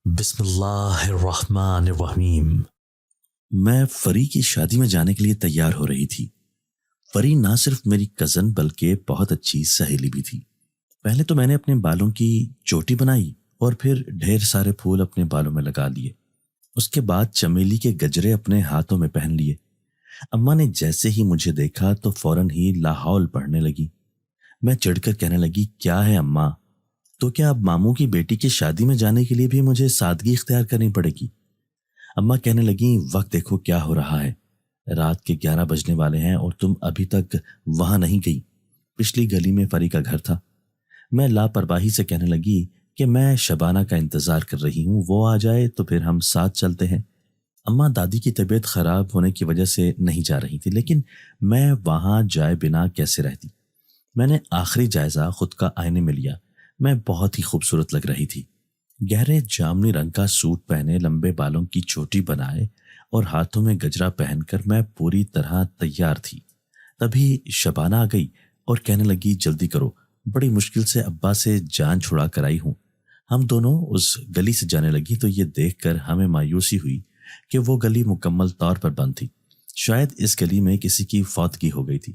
بسم اللہ الرحمن الرحیم۔ میں فری کی شادی میں جانے کے لیے تیار ہو رہی تھی۔ فری نہ صرف میری کزن بلکہ بہت اچھی سہیلی بھی تھی۔ پہلے تو میں نے اپنے بالوں کی چوٹی بنائی اور پھر ڈھیر سارے پھول اپنے بالوں میں لگا لیے۔ اس کے بعد چمیلی کے گجرے اپنے ہاتھوں میں پہن لیے۔ اماں نے جیسے ہی مجھے دیکھا تو فوراً ہی لاحول پڑھنے لگی۔ میں چڑھ کر کہنے لگی، کیا ہے اماں؟ تو کیا اب ماموں کی بیٹی کی شادی میں جانے کے لیے بھی مجھے سادگی اختیار کرنی پڑے گی؟ اماں کہنے لگیں، وقت دیکھو کیا ہو رہا ہے، رات کے 11 بجنے والے ہیں اور تم ابھی تک وہاں نہیں گئی۔ پچھلی گلی میں فری کا گھر تھا۔ میں لاپرواہی سے کہنے لگی کہ میں شبانہ کا انتظار کر رہی ہوں، وہ آ جائے تو پھر ہم ساتھ چلتے ہیں۔ اماں دادی کی طبیعت خراب ہونے کی وجہ سے نہیں جا رہی تھی، لیکن میں وہاں جائے بنا کیسے رہتی؟ میں نے آخری جائزہ خود کا آئینے میں لیا۔ میں بہت ہی خوبصورت لگ رہی تھی۔ گہرے جامنی رنگ کا سوٹ پہنے، لمبے بالوں کی چوٹی بنائے اور ہاتھوں میں گجرا پہن کر میں پوری طرح تیار تھی۔ تبھی شبانہ آ گئی اور کہنے لگی، جلدی کرو، بڑی مشکل سے ابا سے جان چھڑا کر آئی ہوں۔ ہم دونوں اس گلی سے جانے لگی تو یہ دیکھ کر ہمیں مایوسی ہوئی کہ وہ گلی مکمل طور پر بند تھی۔ شاید اس گلی میں کسی کی فوتگی ہو گئی تھی۔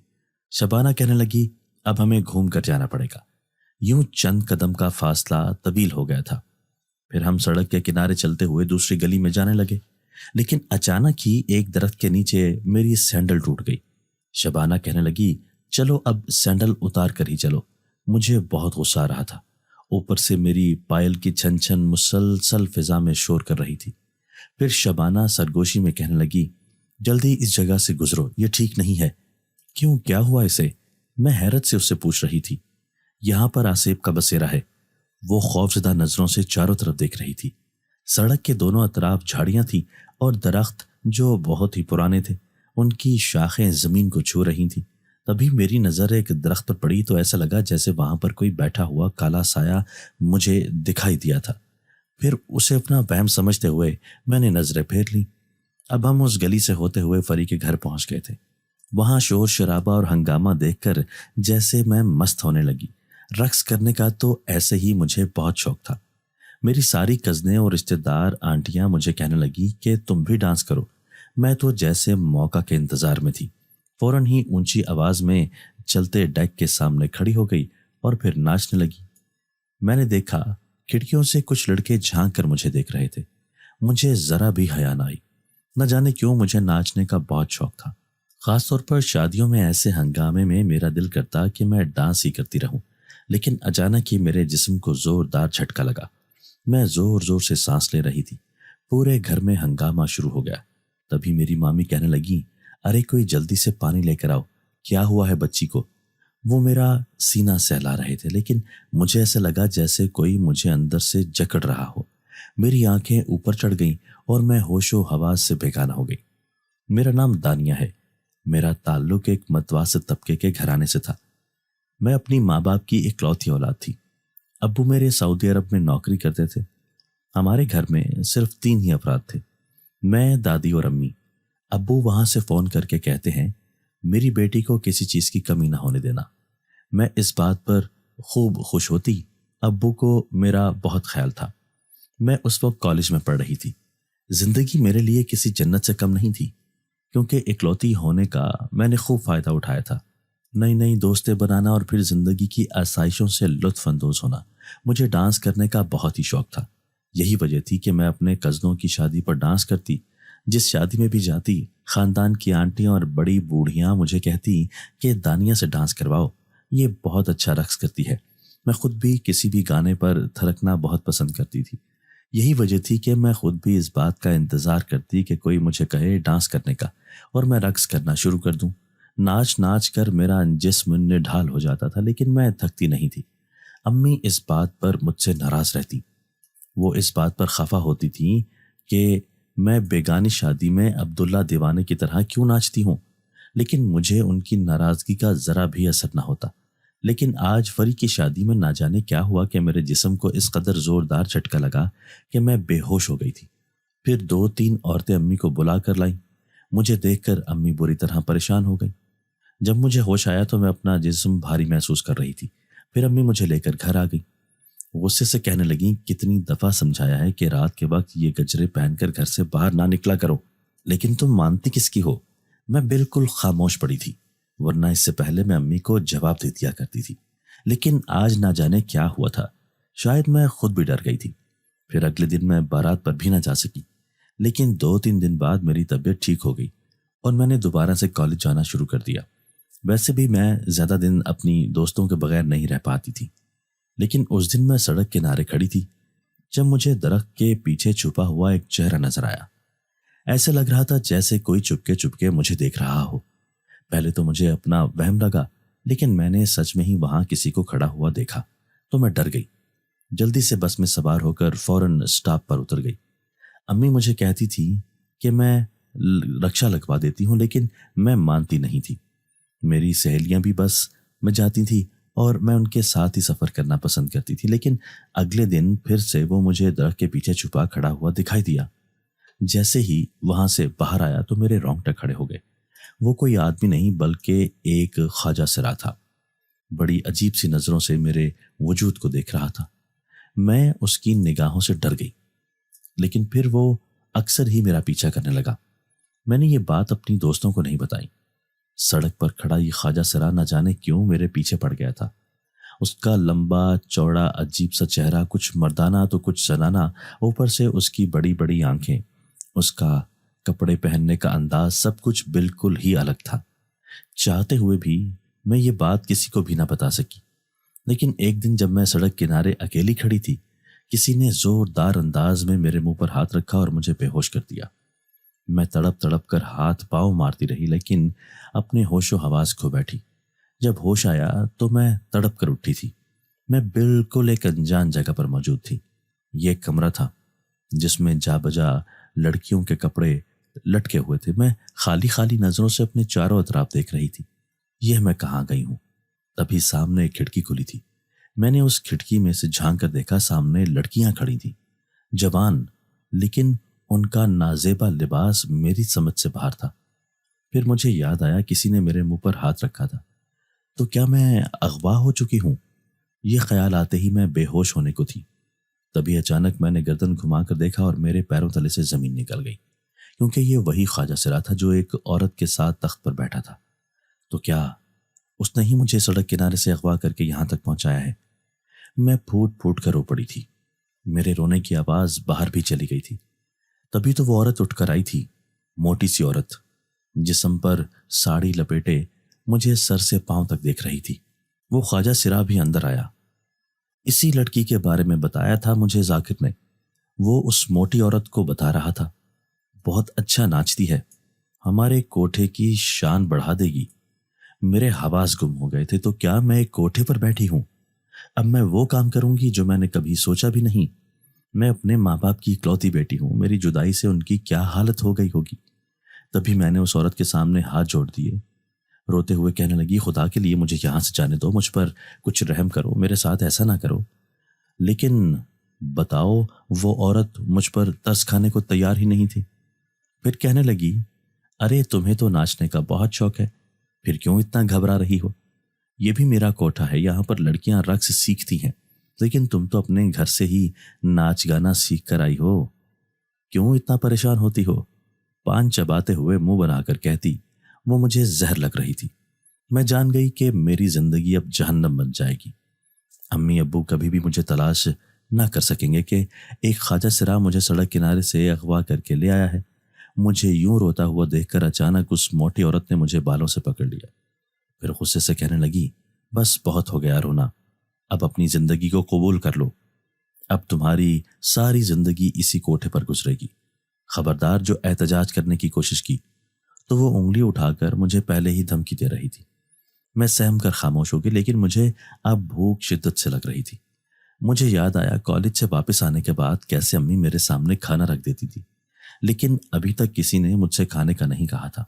شبانہ کہنے لگی، اب ہمیں گھوم کر جانا پڑے گا۔ یوں چند قدم کا فاصلہ طویل ہو گیا تھا۔ پھر ہم سڑک کے کنارے چلتے ہوئے دوسری گلی میں جانے لگے، لیکن اچانک ہی ایک درخت کے نیچے میری سینڈل ٹوٹ گئی۔ شبانہ کہنے لگی، چلو اب سینڈل اتار کر ہی چلو۔ مجھے بہت غصہ آ رہا تھا، اوپر سے میری پائل کی چھن چھن مسلسل فضا میں شور کر رہی تھی۔ پھر شبانہ سرگوشی میں کہنے لگی، جلدی اس جگہ سے گزرو، یہ ٹھیک نہیں ہے۔ کیوں، کیا ہوا اسے؟ میں حیرت سے اس سے پوچھ رہی تھی۔ یہاں پر آصف کا بسیرا ہے۔ وہ خوفزدہ نظروں سے چاروں طرف دیکھ رہی تھی۔ سڑک کے دونوں اطراف جھاڑیاں تھیں اور درخت جو بہت ہی پرانے تھے، ان کی شاخیں زمین کو چھو رہی تھیں۔ تبھی میری نظر ایک درخت پر پڑی تو ایسا لگا جیسے وہاں پر کوئی بیٹھا ہوا کالا سایہ مجھے دکھائی دیا تھا۔ پھر اسے اپنا وہم سمجھتے ہوئے میں نے نظریں پھیر لیں۔ اب ہم اس گلی سے ہوتے ہوئے فری کے گھر پہنچ گئے تھے۔ وہاں شور شرابہ اور ہنگامہ دیکھ کر جیسے میں مست ہونے لگی۔ رقص کرنے کا تو ایسے ہی مجھے بہت شوق تھا۔ میری ساری کزنیں اور رشتہ دار آنٹیاں مجھے کہنے لگی کہ تم بھی ڈانس کرو۔ میں تو جیسے موقع کے انتظار میں تھی۔ فوراً ہی اونچی آواز میں چلتے ڈیک کے سامنے کھڑی ہو گئی اور پھر ناچنے لگی۔ میں نے دیکھا کھڑکیوں سے کچھ لڑکے جھانک کر مجھے دیکھ رہے تھے۔ مجھے ذرا بھی حیا نہ آئی۔ نہ جانے کیوں مجھے ناچنے کا بہت شوق تھا۔ خاص طور پر شادیوں میں ایسے ہنگامے میں میرا دل کرتا کہ میں ڈانس ہی کرتی رہوں، لیکن اچانک ہی میرے جسم کو زوردار جھٹکا لگا۔ میں زور زور سے سانس لے رہی تھی۔ پورے گھر میں ہنگامہ شروع ہو گیا۔ تبھی میری مامی کہنے لگی، ارے کوئی جلدی سے پانی لے کر آؤ، کیا ہوا ہے بچی کو؟ وہ میرا سینہ سہلا رہے تھے، لیکن مجھے ایسا لگا جیسے کوئی مجھے اندر سے جکڑ رہا ہو۔ میری آنکھیں اوپر چڑھ گئیں اور میں ہوش و حواس سے بیگانہ ہو گئی۔ میرا نام دانیہ ہے۔ میرا تعلق ایک متوسط طبقے کے گھرانے سے تھا۔ میں اپنی ماں باپ کی اکلوتی اولاد تھی۔ ابو میرے سعودی عرب میں نوکری کرتے تھے۔ ہمارے گھر میں صرف 3 ہی افراد تھے، میں، دادی اور امی۔ ابو وہاں سے فون کر کے کہتے ہیں، میری بیٹی کو کسی چیز کی کمی نہ ہونے دینا۔ میں اس بات پر خوب خوش ہوتی۔ ابو کو میرا بہت خیال تھا۔ میں اس وقت کالج میں پڑھ رہی تھی۔ زندگی میرے لیے کسی جنت سے کم نہیں تھی، کیونکہ اکلوتی ہونے کا میں نے خوب فائدہ اٹھایا تھا۔ نئی نئی دوستیں بنانا اور پھر زندگی کی آسائشوں سے لطف اندوز ہونا۔ مجھے ڈانس کرنے کا بہت ہی شوق تھا۔ یہی وجہ تھی کہ میں اپنے کزنوں کی شادی پر ڈانس کرتی۔ جس شادی میں بھی جاتی، خاندان کی آنٹیاں اور بڑی بوڑھیاں مجھے کہتی کہ دانیہ سے ڈانس کرواؤ، یہ بہت اچھا رقص کرتی ہے۔ میں خود بھی کسی بھی گانے پر تھرکنا بہت پسند کرتی تھی۔ یہی وجہ تھی کہ میں خود بھی اس بات کا انتظار کرتی کہ کوئی مجھے کہے ڈانس کرنے کا اور میں رقص کرنا شروع کر دوں۔ ناچ ناچ کر میرا جسم نڈھال ہو جاتا تھا، لیکن میں تھکتی نہیں تھی۔ امی اس بات پر مجھ سے ناراض رہتی۔ وہ اس بات پر خفا ہوتی تھیں کہ میں بیگانی شادی میں عبداللہ دیوانے کی طرح کیوں ناچتی ہوں، لیکن مجھے ان کی ناراضگی کا ذرا بھی اثر نہ ہوتا۔ لیکن آج فری کی شادی میں نہ جانے کیا ہوا کہ میرے جسم کو اس قدر زوردار جھٹکا لگا کہ میں بے ہوش ہو گئی تھی۔ پھر 2-3 عورتیں امی کو بلا کر لائیں۔ مجھے دیکھ کر امی بری طرح پریشان ہو گئی۔ جب مجھے ہوش آیا تو میں اپنا جسم بھاری محسوس کر رہی تھی۔ پھر امی مجھے لے کر گھر آ گئی۔ غصے سے کہنے لگیں کتنی دفعہ سمجھایا ہے کہ رات کے وقت یہ گجرے پہن کر گھر سے باہر نہ نکلا کرو، لیکن تم مانتی کس کی ہو؟ میں بالکل خاموش پڑی تھی، ورنہ اس سے پہلے میں امی کو جواب دے دیا کرتی تھی، لیکن آج نہ جانے کیا ہوا تھا، شاید میں خود بھی ڈر گئی تھی۔ پھر اگلے دن میں بارات پر بھی نہ جا سکی، لیکن 2-3 دن بعد میری طبیعت ٹھیک ہو گئی اور میں نے دوبارہ سے کالج جانا شروع کر دیا۔ ویسے بھی میں زیادہ دن اپنی دوستوں کے بغیر نہیں رہ پاتی تھی، لیکن اس دن میں سڑک کنارے کھڑی تھی جب مجھے درخت کے پیچھے چھپا ہوا ایک چہرہ نظر آیا۔ ایسے لگ رہا تھا جیسے کوئی چپکے چپکے مجھے دیکھ رہا ہو۔ پہلے تو مجھے اپنا وہم لگا، لیکن میں نے سچ میں ہی وہاں کسی کو کھڑا ہوا دیکھا تو میں ڈر گئی۔ جلدی سے بس میں سوار ہو کر فوراً اسٹاپ پر اتر گئی۔ امی مجھے کہتی تھی کہ میں رکشہ لگوا دیتی ہوں، لیکن میں مانتی نہیں تھی۔ میری سہیلیاں بھی بس میں جاتی تھی اور میں ان کے ساتھ ہی سفر کرنا پسند کرتی تھی، لیکن اگلے دن پھر سے وہ مجھے درخت کے پیچھے چھپا کھڑا ہوا دکھائی دیا۔ جیسے ہی وہاں سے باہر آیا تو میرے رونگٹے کھڑے ہو گئے۔ وہ کوئی آدمی نہیں بلکہ ایک خواجہ سرا تھا۔ بڑی عجیب سی نظروں سے میرے وجود کو دیکھ رہا تھا۔ میں اس کی نگاہوں سے ڈر گئی، لیکن پھر وہ اکثر ہی میرا پیچھا کرنے لگا۔ میں نے یہ بات اپنی دوستوں کو نہیں بتائی۔ سڑک پر کھڑا یہ خواجہ سرا نہ جانے کیوں میرے پیچھے پڑ گیا تھا۔ اس کا لمبا چوڑا عجیب سا چہرہ، کچھ مردانہ تو کچھ زنانہ، اوپر سے اس کی بڑی بڑی آنکھیں، اس کا کپڑے پہننے کا انداز، سب کچھ بالکل ہی الگ تھا۔ چاہتے ہوئے بھی میں یہ بات کسی کو بھی نہ بتا سکی، لیکن ایک دن جب میں سڑک کنارے اکیلی کھڑی تھی، کسی نے زوردار انداز میں میرے منہ پر ہاتھ رکھا اور مجھے بے ہوش کر دیا۔ میں تڑپ تڑپ کر ہاتھ پاؤں مارتی رہی، لیکن اپنے ہوش و حواس کھو بیٹھی۔ جب ہوش آیا تو میں تڑپ کر اٹھی تھی۔ میں بالکل ایک انجان جگہ پر موجود تھی۔ یہ ایک کمرہ تھا جس میں جا بجا لڑکیوں کے کپڑے لٹکے ہوئے تھے۔ میں خالی خالی نظروں سے اپنے چاروں اطراف دیکھ رہی تھی۔ یہ میں کہاں گئی ہوں؟ تبھی سامنے ایک کھڑکی کھلی تھی۔ میں نے اس کھڑکی میں سے جھانک کر دیکھا، سامنے لڑکیاں کھڑی تھیں، جوان، لیکن ان کا نازیبا لباس میری سمجھ سے باہر تھا۔ پھر مجھے یاد آیا کسی نے میرے منہ پر ہاتھ رکھا تھا، تو کیا میں اغوا ہو چکی ہوں؟ یہ خیال آتے ہی میں بے ہوش ہونے کو تھی۔ تبھی اچانک میں نے گردن گھما کر دیکھا اور میرے پیروں تلے سے زمین نکل گئی، کیونکہ یہ وہی خواجہ سرا تھا جو ایک عورت کے ساتھ تخت پر بیٹھا تھا۔ تو کیا اس نے ہی مجھے سڑک کنارے سے اغوا کر کے یہاں تک پہنچایا ہے؟ میں پھوٹ پھوٹ کر رو پڑی تھی۔ میرے رونے کی آواز باہر بھی چلی گئی تھی۔ تبھی تو وہ عورت اٹھ کر آئی تھی، موٹی سی عورت، جسم پر ساڑی لپیٹے مجھے سر سے پاؤں تک دیکھ رہی تھی۔ وہ خواجہ سرا بھی اندر آیا۔ اسی لڑکی کے بارے میں بتایا تھا مجھے ذاکر نے۔ وہ اس موٹی عورت کو بتا رہا تھا، بہت اچھا ناچتی ہے، ہمارے کوٹھے کی شان بڑھا دے گی۔ میرے حواس گم ہو گئے تھے۔ تو کیا میں ایک کوٹھے پر بیٹھی ہوں؟ اب میں وہ کام کروں گی جو میں نے کبھی سوچا بھی نہیں۔ میں اپنے ماں باپ کی اکلوتی بیٹی ہوں، میری جدائی سے ان کی کیا حالت ہو گئی ہوگی۔ تبھی میں نے اس عورت کے سامنے ہاتھ جوڑ دیے، روتے ہوئے کہنے لگی، خدا کے لیے مجھے یہاں سے جانے دو، مجھ پر کچھ رحم کرو، میرے ساتھ ایسا نہ کرو۔ لیکن بتاؤ، وہ عورت مجھ پر ترس کھانے کو تیار ہی نہیں تھی۔ پھر کہنے لگی، ارے تمہیں تو ناچنے کا بہت شوق ہے، پھر کیوں اتنا گھبرا رہی ہو؟ یہ بھی میرا کوٹھا ہے، یہاں پر لڑکیاں رقص سیکھتی ہیں، لیکن تم تو اپنے گھر سے ہی ناچ گانا سیکھ کر آئی ہو، کیوں اتنا پریشان ہوتی ہو؟ پان چباتے ہوئے منہ بنا کر کہتی۔ وہ مجھے زہر لگ رہی تھی۔ میں جان گئی کہ میری زندگی اب جہنم بن جائے گی۔ امی ابو کبھی بھی مجھے تلاش نہ کر سکیں گے کہ ایک خواجہ سرا مجھے سڑک کنارے سے اغوا کر کے لے آیا ہے۔ مجھے یوں روتا ہوا دیکھ کر اچانک اس موٹی عورت نے مجھے بالوں سے پکڑ لیا، پھر غصے سے کہنے لگی، بس بہت ہو گیا رونا، اب اپنی زندگی کو قبول کر لو، اب تمہاری ساری زندگی اسی کوٹھے پر گزرے گی۔ خبردار جو احتجاج کرنے کی کوشش کی تو وہ انگلی اٹھا کر مجھے پہلے ہی دھمکی دے رہی تھی۔ میں سہم کر خاموش ہو گئی، لیکن مجھے اب بھوک شدت سے لگ رہی تھی۔ مجھے یاد آیا کالج سے واپس آنے کے بعد کیسے امی میرے سامنے کھانا رکھ دیتی تھی، لیکن ابھی تک کسی نے مجھ سے کھانے کا نہیں کہا تھا۔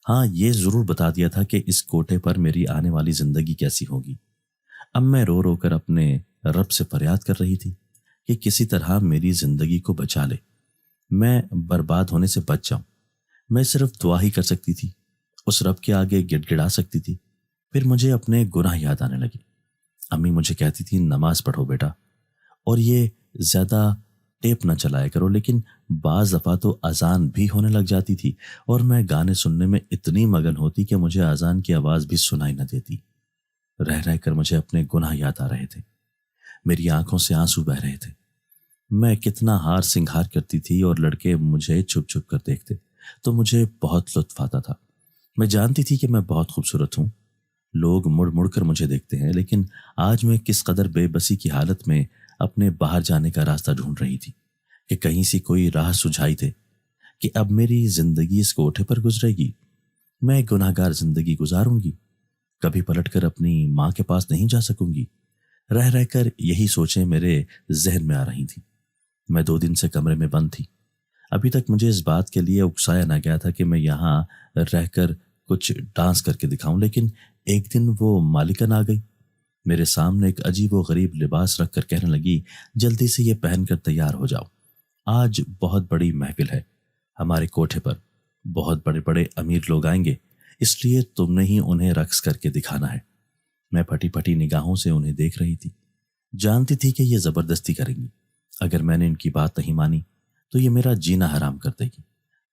ہاں، یہ ضرور بتا دیا تھا کہ اس کوٹھے پر میری آنے والی زندگی کیسی ہوگی۔ اب میں رو رو کر اپنے رب سے فریاد کر رہی تھی کہ کسی طرح میری زندگی کو بچا لے، میں برباد ہونے سے بچ جاؤں۔ میں صرف دعا ہی کر سکتی تھی، اس رب کے آگے گڑ گڑا سکتی تھی۔ پھر مجھے اپنے گناہ یاد آنے لگے۔ امی مجھے کہتی تھی، نماز پڑھو بیٹا، اور یہ زیادہ ٹیپ نہ چلایا کرو، لیکن بعض دفعہ تو اذان بھی ہونے لگ جاتی تھی اور میں گانے سننے میں اتنی مگن ہوتی کہ مجھے اذان کی آواز بھی سنائی نہ دیتی۔ رہ رہ کر مجھے اپنے گناہ یاد آ رہے تھے، میری آنکھوں سے آنسو بہ رہے تھے۔ میں کتنا ہار سنگھار کرتی تھی اور لڑکے مجھے چھپ چھپ کر دیکھتے تو مجھے بہت لطف آتا تھا۔ میں جانتی تھی کہ میں بہت خوبصورت ہوں، لوگ مڑ مڑ کر مجھے دیکھتے ہیں، لیکن آج میں کس قدر بے بسی کی حالت میں اپنے باہر جانے کا راستہ ڈھونڈ رہی تھی کہ کہیں سے کوئی راہ سجھائی دے کہ اب میری زندگی اس کوٹھے پر گزرے گی، میں گناہ گار زندگی گزاروں گی، کبھی پلٹ کر اپنی ماں کے پاس نہیں جا سکوں گی۔ رہ رہ کر یہی سوچیں میرے ذہن میں آ رہی تھیں۔ میں 2 دن سے کمرے میں بند تھی، ابھی تک مجھے اس بات کے لیے اکسایا نہ گیا تھا کہ میں یہاں رہ کر کچھ ڈانس کر کے دکھاؤں، لیکن ایک دن وہ مالکن آ گئی، میرے سامنے ایک عجیب و غریب لباس رکھ کر کہنے لگی، جلدی سے یہ پہن کر تیار ہو جاؤ، آج بہت بڑی محفل ہے، ہمارے کوٹھے پر بہت بڑے بڑے امیر لوگ آئیں گے، اس لیے تم نے ہی انہیں رقص کر کے دکھانا ہے۔ میں پھٹی پھٹی نگاہوں سے انہیں دیکھ رہی تھی، جانتی تھی کہ یہ زبردستی کریں گی، اگر میں نے ان کی بات نہیں مانی تو یہ میرا جینا حرام کر دے گی،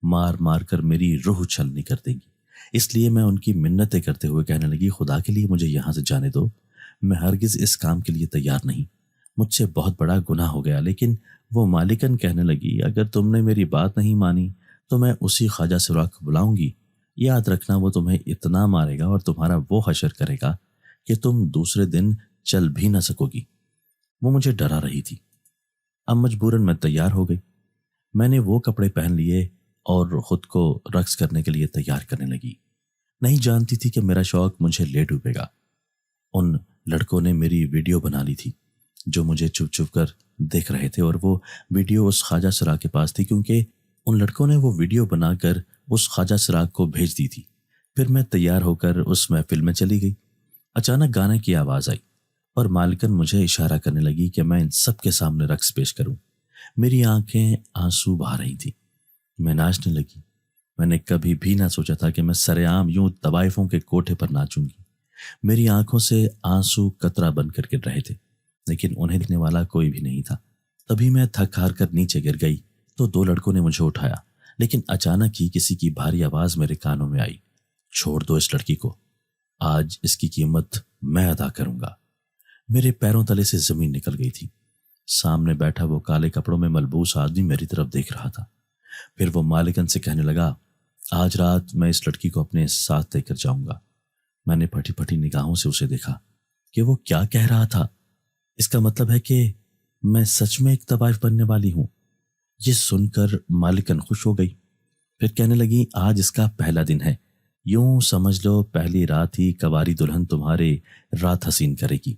مار مار کر میری روح چھلنی کر دیں گی۔ اس لیے میں ان کی منتیں کرتے ہوئے کہنے لگی، خدا کے لیے مجھے یہاں سے جانے دو، میں ہرگز اس کام کے لیے تیار نہیں، مجھ سے بہت بڑا گناہ ہو گیا۔ لیکن وہ مالکن کہنے لگی، اگر تم نے میری بات نہیں مانی تو میں اسی خواجہ سراغ کو بلاؤں گی، یاد رکھنا وہ تمہیں اتنا مارے گا اور تمہارا وہ حشر کرے گا کہ تم دوسرے دن چل بھی نہ سکو گی۔ وہ مجھے ڈرا رہی تھی۔ اب مجبوراً میں تیار ہو گئی، میں نے وہ کپڑے پہن لیے اور خود کو رقص کرنے کے لیے تیار کرنے لگی۔ نہیں جانتی تھی کہ میرا شوق مجھے لے ڈوبے گا۔ ان لڑکوں نے میری ویڈیو بنا لی تھی جو مجھے چھپ چھپ کر دیکھ رہے تھے، اور وہ ویڈیو اس خواجہ سراغ کے پاس تھی کیونکہ ان لڑکوں نے وہ ویڈیو بنا کر اس خواجہ سراغ کو بھیج دی تھی۔ پھر میں تیار ہو کر اس محفل میں چلی گئی۔ اچانک گانے کی آواز آئی اور مالکن مجھے اشارہ کرنے لگی کہ میں ان سب کے سامنے رقص پیش کروں۔ میری آنکھیں آنسو بہا رہی تھیں، میں ناچنے لگی۔ میں نے کبھی بھی نہ سوچا تھا کہ میں سر عام یوں طوائفوں کے کوٹھے پر ناچوں گی۔ میری آنکھوں سے آنسو قطرہ بن کر گر رہے تھے، لیکن انہیں دیکھنے والا کوئی بھی نہیں تھا۔ تبھی میں تھک ہار کر نیچے گر گئی تو 2 لڑکوں نے مجھے اٹھایا، لیکن اچانک ہی کسی کی بھاری آواز میرے کانوں میں آئی، چھوڑ دو اس لڑکی کو، آج اس کی قیمت میں ادا کروں گا۔ میرے پیروں تلے سے زمین نکل گئی تھی۔ سامنے بیٹھا وہ کالے کپڑوں میں ملبوس آدمی میری طرف دیکھ رہا تھا۔ پھر وہ مالکن سے کہنے لگا، آج رات میں اس لڑکی کو اپنے ساتھ لے کر جاؤں گا۔ میں نے پھٹی پھٹی نگاہوں سے اسے دیکھا کہ وہ کیا کہہ رہا تھا۔ اس کا مطلب ہے کہ میں سچ میں ایک طوائف بننے والی ہوں۔ یہ سن کر مالکن خوش ہو گئی، پھر کہنے لگی، آج اس کا پہلا دن ہے، یوں سمجھ لو پہلی رات ہی کواری دلہن تمہارے رات حسین کرے گی،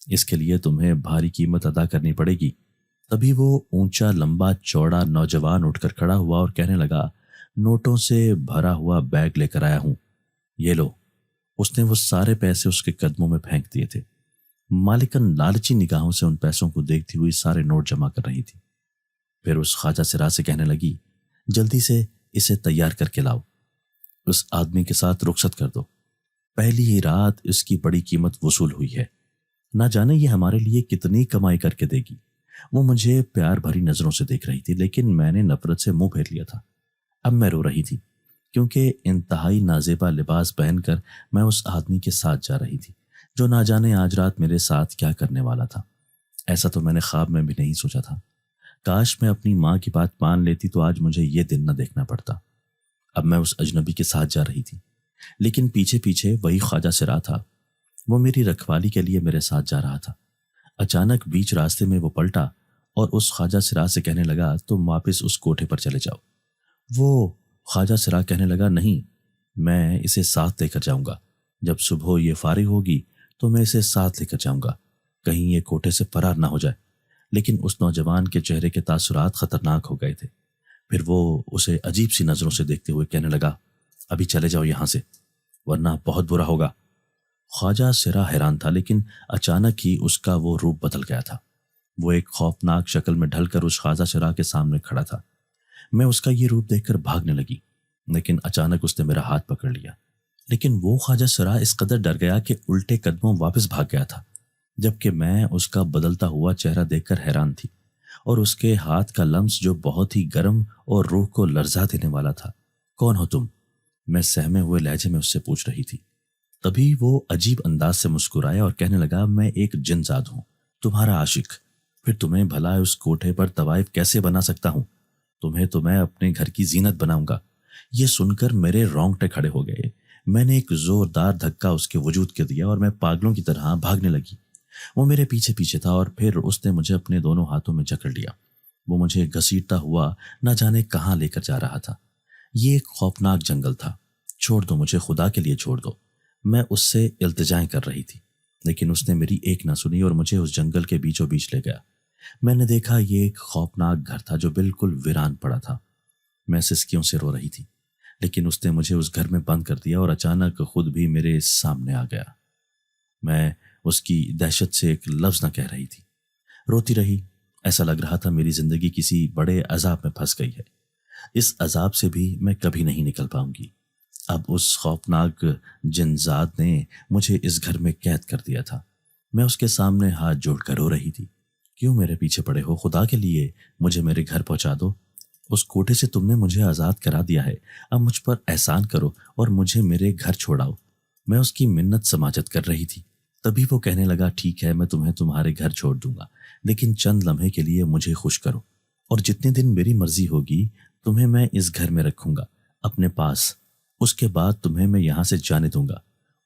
اس کے لیے تمہیں بھاری قیمت ادا کرنی پڑے گی۔ تبھی وہ اونچا لمبا چوڑا نوجوان اٹھ کر کھڑا ہوا اور کہنے لگا، نوٹوں سے بھرا ہوا بیگ لے کر آیا ہوں، یہ لو۔ اس نے وہ سارے پیسے اس کے قدموں میں پھینک دیے تھے۔ مالکن لالچی نگاہوں سے ان پیسوں کو دیکھتی ہوئی سارے نوٹ جمع کر رہی تھی۔ پھر اس خواجہ سراغ سے کہنے لگی، جلدی سے اسے تیار کر کے لاؤ، اس آدمی کے ساتھ رخصت کر دو، پہلی ہی رات اس کی بڑی قیمت وصول ہوئی ہے، نہ جانے یہ ہمارے لیے کتنی کمائی کر کے دے گی۔ وہ مجھے پیار بھری نظروں سے دیکھ رہی تھی، لیکن میں نے نفرت سے منہ پھیر لیا تھا۔ اب میں رو رہی تھی کیونکہ انتہائی نازیبا لباس پہن کر میں اس آدمی کے ساتھ جا رہی تھی جو نہ جانے آج رات میرے ساتھ کیا کرنے والا تھا۔ ایسا تو میں نے خواب میں بھی نہیں سوچا تھا۔ کاش میں اپنی ماں کی بات مان لیتی تو آج مجھے یہ دن نہ دیکھنا پڑتا۔ اب میں اس اجنبی کے ساتھ جا رہی تھی، لیکن پیچھے پیچھے وہی خواجہ سراغ تھا۔ وہ میری رکھوالی کے لیے میرے ساتھ جا رہا تھا۔ اچانک بیچ راستے میں وہ پلٹا اور اس خواجہ سراغ سے کہنے لگا، تم واپس اس کوٹھے پر چلے جاؤ۔ وہ خواجہ سراغ کہنے لگا، نہیں، میں اسے ساتھ لے کر جاؤں گا، جب صبح یہ فارغ ہوگی تو میں اسے ساتھ لے کر جاؤں گا، کہیں یہ کوٹھے سے فرار نہ ہو جائے۔ لیکن اس نوجوان کے چہرے کے تاثرات خطرناک ہو گئے تھے۔ پھر وہ اسے عجیب سی نظروں سے دیکھتے ہوئے کہنے لگا، ابھی چلے جاؤ یہاں سے ورنہ بہت برا ہوگا۔ خواجہ سراغ حیران تھا، لیکن اچانک ہی اس کا وہ روپ بدل گیا تھا۔ وہ ایک خوفناک شکل میں ڈھل کر اس خواجہ سراغ کے سامنے کھڑا تھا۔ میں اس کا یہ روپ دیکھ کر بھاگنے لگی، لیکن اچانک اس نے میرا ہاتھ پکڑ لیا۔ لیکن وہ خواجہ سراغ اس قدر ڈر گیا کہ الٹے قدموں واپس بھاگ گیا تھا۔ جبکہ میں اس کا بدلتا ہوا چہرہ دیکھ کر حیران تھی، اور اس کے ہاتھ کا لمس جو بہت ہی گرم اور روح کو لرزا دینے والا تھا۔ کون ہو تم؟ میں سہمے ہوئے لہجے میں اس سے پوچھ رہی تھی۔ تبھی وہ عجیب انداز سے مسکرایا اور کہنے لگا، میں ایک جن زاد ہوں، تمہارا عاشق۔ پھر تمہیں بھلا اس کوٹھے پر طوائف کیسے بنا سکتا ہوں؟ تمہیں تو میں اپنے گھر کی زینت بناؤں گا۔ یہ سن کر میرے رونگٹے کھڑے ہو گئے۔ میں نے ایک زوردار دھکا اس کے وجود کے دیا اور میں پاگلوں کی طرح بھاگنے لگی۔ وہ میرے پیچھے پیچھے تھا اور پھر اس نے مجھے اپنے دونوں ہاتھوں میں جکڑ لیا۔ وہ مجھے گھسیٹتا ہوا نہ جانے کہاں لے کر جا رہا تھا۔ یہ ایک خوفناک جنگل تھا۔ چھوڑ دو مجھے، خدا کے لیے چھوڑ دو، میں اس سے التجائیں کر رہی تھی، لیکن اس نے میری ایک نہ سنی اور مجھے اس جنگل کے بیچوں بیچ لے گیا۔ میں نے دیکھا یہ ایک خوفناک گھر تھا جو بالکل ویران پڑا تھا۔ میں سسکیوں سے رو رہی تھی، لیکن اس نے مجھے اس گھر میں بند کر دیا اور اچانک خود بھی میرے سامنے آ گیا۔ میں اس کی دہشت سے ایک لفظ نہ کہہ رہی تھی، روتی رہی۔ ایسا لگ رہا تھا میری زندگی کسی بڑے عذاب میں پھنس گئی ہے، اس عذاب سے بھی میں کبھی نہیں نکل پاؤں گی۔ اب اس خوفناک جنزاد نے مجھے اس گھر میں قید کر دیا تھا۔ میں اس کے سامنے ہاتھ جوڑ کر رو رہی تھی۔ کیوں میرے پیچھے پڑے ہو؟ خدا کے لیے مجھے میرے گھر پہنچا دو۔ اس کوٹھے سے تم نے مجھے آزاد کرا دیا ہے، اب مجھ پر احسان کرو اور مجھے میرے گھر چھوڑاؤ۔ میں اس کی منت سماجت کر رہی تھی۔ تبھی وہ کہنے لگا، ٹھیک ہے، میں تمہیں تمہارے گھر چھوڑ دوں گا، لیکن چند لمحے کے لیے مجھے خوش کرو، اور جتنے دن میری مرضی ہوگی تمہیں میں اس گھر میں رکھوں گا اپنے پاس، اس کے بعد تمہیں میں یہاں سے جانے دوں گا۔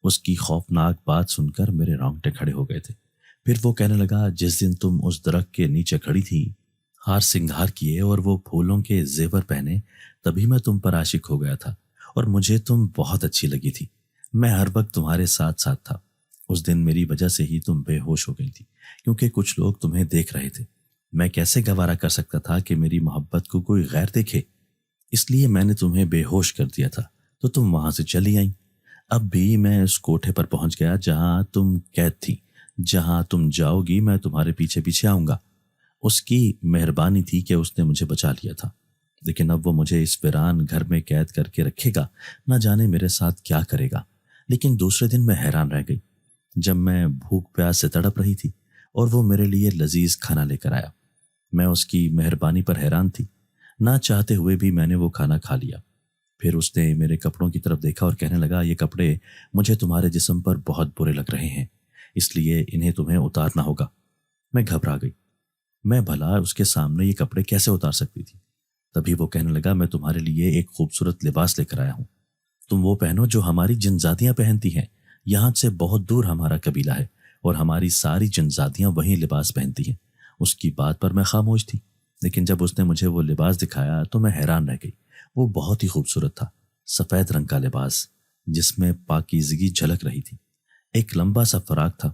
اس کی خوفناک بات سن کر میرے رونگٹے کھڑے ہو گئے تھے۔ پھر وہ کہنے لگا، جس دن تم اس درخت کے نیچے کھڑی تھی، ہار سنگھار کیے اور وہ پھولوں کے زیور پہنے، تبھی میں تم پر عاشق ہو گیا تھا اور مجھے تم بہت اچھی لگی تھی۔ میں ہر وقت تمہارے ساتھ ساتھ تھا۔ اس دن میری وجہ سے ہی تم بے ہوش ہو گئی تھی، کیونکہ کچھ لوگ تمہیں دیکھ رہے تھے۔ میں کیسے گوارا کر سکتا تھا کہ میری محبت کو کوئی غیر دیکھے؟ اس لیے میں نے تمہیں بے ہوش کر دیا تھا، تو تم وہاں سے چلی آئیں۔ اب بھی میں اس کوٹھے پر پہنچ گیا جہاں تم قید تھی۔ جہاں تم جاؤ گی میں تمہارے پیچھے پیچھے آؤں گا۔ اس کی مہربانی تھی کہ اس نے مجھے بچا لیا تھا، لیکن اب وہ مجھے اس ویران گھر میں قید کر کے رکھے گا، نہ جانے میرے ساتھ کیا کرے گا۔ لیکن دوسرے دن میں حیران رہ گئی جب میں بھوک پیاس سے تڑپ رہی تھی اور وہ میرے لیے لذیذ کھانا لے کر آیا۔ میں اس کی مہربانی پر حیران تھی، نہ چاہتے ہوئے بھی میں نے وہ کھانا کھا لیا۔ پھر اس نے میرے کپڑوں کی طرف دیکھا اور کہنے لگا، یہ کپڑے مجھے تمہارے جسم پر بہت برے لگ رہے ہیں، اس لیے انہیں تمہیں اتارنا ہوگا۔ میں گھبرا گئی، میں بھلا اس کے سامنے یہ کپڑے کیسے اتار سکتی تھی؟ تبھی وہ کہنے لگا، میں تمہارے لیے ایک خوبصورت لباس لے کر آیا ہوں، تم وہ پہنو جو ہماری جنزادیاں پہنتی ہیں۔ یہاں سے بہت دور ہمارا قبیلہ ہے اور ہماری ساری جنزادیاں وہی لباس پہنتی ہیں۔ اس کی بات پر میں خاموش تھی، لیکن جب اس نے مجھے وہ لباس دکھایا تو میں حیران رہ گئی۔ وہ بہت ہی خوبصورت تھا، سفید رنگ کا لباس جس میں پاکیزگی جھلک رہی تھی۔ ایک لمبا سا فراق تھا۔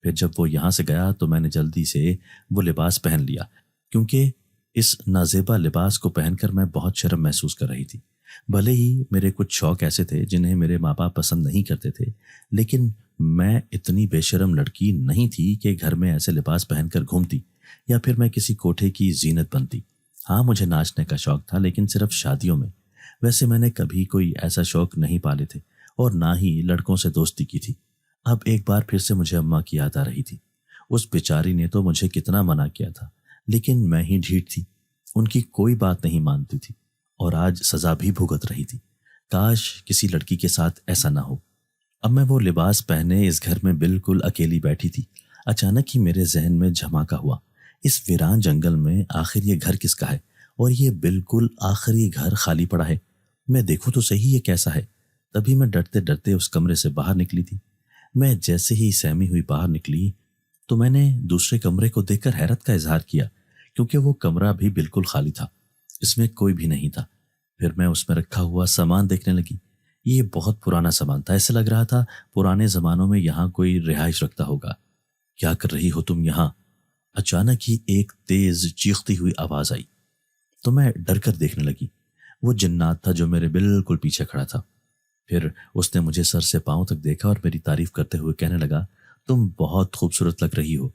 پھر جب وہ یہاں سے گیا تو میں نے جلدی سے وہ لباس پہن لیا، کیونکہ اس نازیبا لباس کو پہن کر میں بہت شرم محسوس کر رہی تھی۔ بھلے ہی میرے کچھ شوق ایسے تھے جنہیں میرے ماں باپ پسند نہیں کرتے تھے، لیکن میں اتنی بے شرم لڑکی نہیں تھی کہ گھر میں ایسے لباس پہن کر گھومتی یا پھر میں کسی کوٹھے کی زینت بنتی۔ ہاں، مجھے ناچنے کا شوق تھا، لیکن صرف شادیوں میں۔ ویسے میں نے کبھی کوئی ایسا شوق نہیں پالے تھے اور نہ ہی لڑکوں سے دوستی کی تھی۔ اب ایک بار پھر سے مجھے اماں کی یاد آ رہی تھی۔ اس بیچاری نے تو مجھے کتنا منع کیا تھا، لیکن میں ہی ڈھیٹ تھی، ان کی کوئی بات نہیں مانتی تھی اور آج سزا بھی بھگت رہی تھی۔ کاش کسی لڑکی کے ساتھ ایسا نہ ہو۔ اب میں وہ لباس پہنے اس گھر میں بالکل اکیلی بیٹھی تھی۔ اچانک ہی میرے ذہن میں جھماکا ہوا، اس ویران جنگل میں آخر یہ گھر کس کا ہے؟ اور یہ بالکل آخری گھر خالی پڑا ہے، میں دیکھوں تو صحیح یہ کیسا ہے۔ تبھی میں ڈرتے ڈرتے اس کمرے سے باہر نکلی تھی۔ میں جیسے ہی سہمی ہوئی باہر نکلی تو میں نے دوسرے کمرے کو دیکھ کر حیرت کا اظہار کیا، کیونکہ وہ کمرہ بھی بالکل خالی تھا، اس میں کوئی بھی نہیں تھا۔ پھر میں اس میں رکھا ہوا سامان دیکھنے لگی۔ یہ بہت پرانا سامان تھا، ایسے لگ رہا تھا پرانے زمانوں میں یہاں کوئی رہائش رکھتا ہوگا۔ کیا کر رہی ہو تم یہاں؟ اچانک ہی ایک تیز چیختی ہوئی آواز آئی تو میں ڈر کر دیکھنے لگی۔ وہ جنات تھا جو میرے بالکل پیچھے کھڑا تھا۔ پھر اس نے مجھے سر سے پاؤں تک دیکھا اور میری تعریف کرتے ہوئے کہنے لگا، تم بہت خوبصورت لگ رہی ہو۔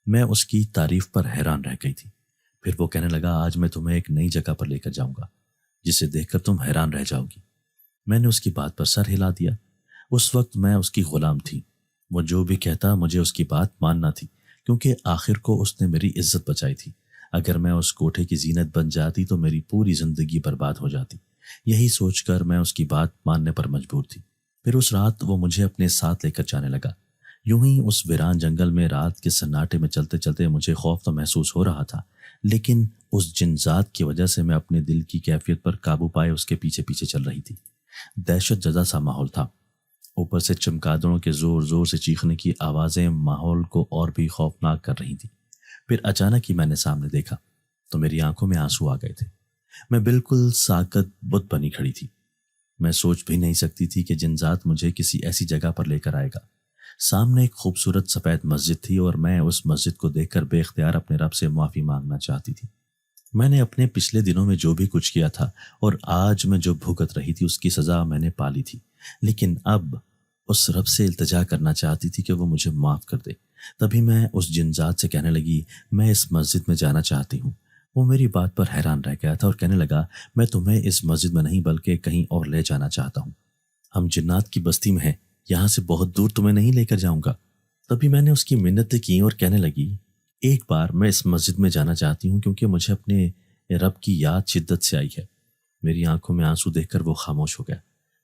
میں اس کی تعریف پر حیران رہ گئی تھی۔ پھر وہ کہنے لگا، آج میں تمہیں ایک نئی جگہ پر لے کر جاؤں گا جسے دیکھ کر تم حیران رہ جاؤ گی۔ میں نے اس کی بات پر سر ہلا دیا۔ اس وقت میں اس کی غلام تھی، وہ جو بھی کہتا مجھے اس کی بات ماننا تھی، کیونکہ آخر کو اس نے میری عزت بچائی تھی۔ اگر میں اس کوٹھے کی زینت بن جاتی تو میری پوری زندگی برباد ہو جاتی۔ یہی سوچ کر میں اس کی بات ماننے پر مجبور تھی۔ پھر اس رات وہ مجھے اپنے ساتھ لے کر جانے لگا۔ یوں ہی اس ویران جنگل میں رات کے سناٹے میں چلتے چلتے مجھے خوف تو محسوس ہو رہا تھا، لیکن اس جن ذات کی وجہ سے میں اپنے دل کی کیفیت پر قابو پائے اس کے پیچھے پیچھے چل رہی تھی۔ دہشت زدہ سا ماحول تھا، اوپر سے چمگادڑوں کے زور زور سے چیخنے کی آوازیں ماحول کو اور بھی خوفناک کر رہی تھی۔ پھر اچانک ہی میں نے سامنے دیکھا تو میری آنکھوں میں آنسو آ گئے تھے۔ میں بالکل ساکت بت بنی کھڑی تھی۔ میں سوچ بھی نہیں سکتی تھی کہ جن ذات مجھے کسی ایسی جگہ پر لے کر آئے گا۔ سامنے ایک خوبصورت سفید مسجد تھی اور میں اس مسجد کو دیکھ کر بے اختیار اپنے رب سے معافی مانگنا چاہتی تھی۔ میں نے اپنے پچھلے دنوں میں جو بھی کچھ کیا تھا اور آج میں جو بھگت رہی تھی اس کی سزا میں نے پالی تھی، لیکن اب اس رب سے التجا کرنا چاہتی تھی کہ وہ مجھے معاف کر دے۔ تبھی میں اس جن ذات سے کہنے لگی، میں اس مسجد میں جانا چاہتی ہوں۔ وہ میری بات پر حیران رہ گیا تھا اور کہنے لگا، میں تمہیں اس مسجد میں نہیں بلکہ کہیں اور لے جانا چاہتا ہوں۔ ہم جنات کی بستی میں ہیں، یہاں سے بہت دور تمہیں نہیں لے کر جاؤں گا۔ تبھی میں نے اس کی منتیں کی اور کہنے لگی، ایک بار میں اس مسجد میں جانا چاہتی ہوں کیونکہ مجھے اپنے رب کی یاد شدت سے آئی ہے۔ میری آنکھوں میں آنسو دیکھ کر وہ خاموش ہو گیا۔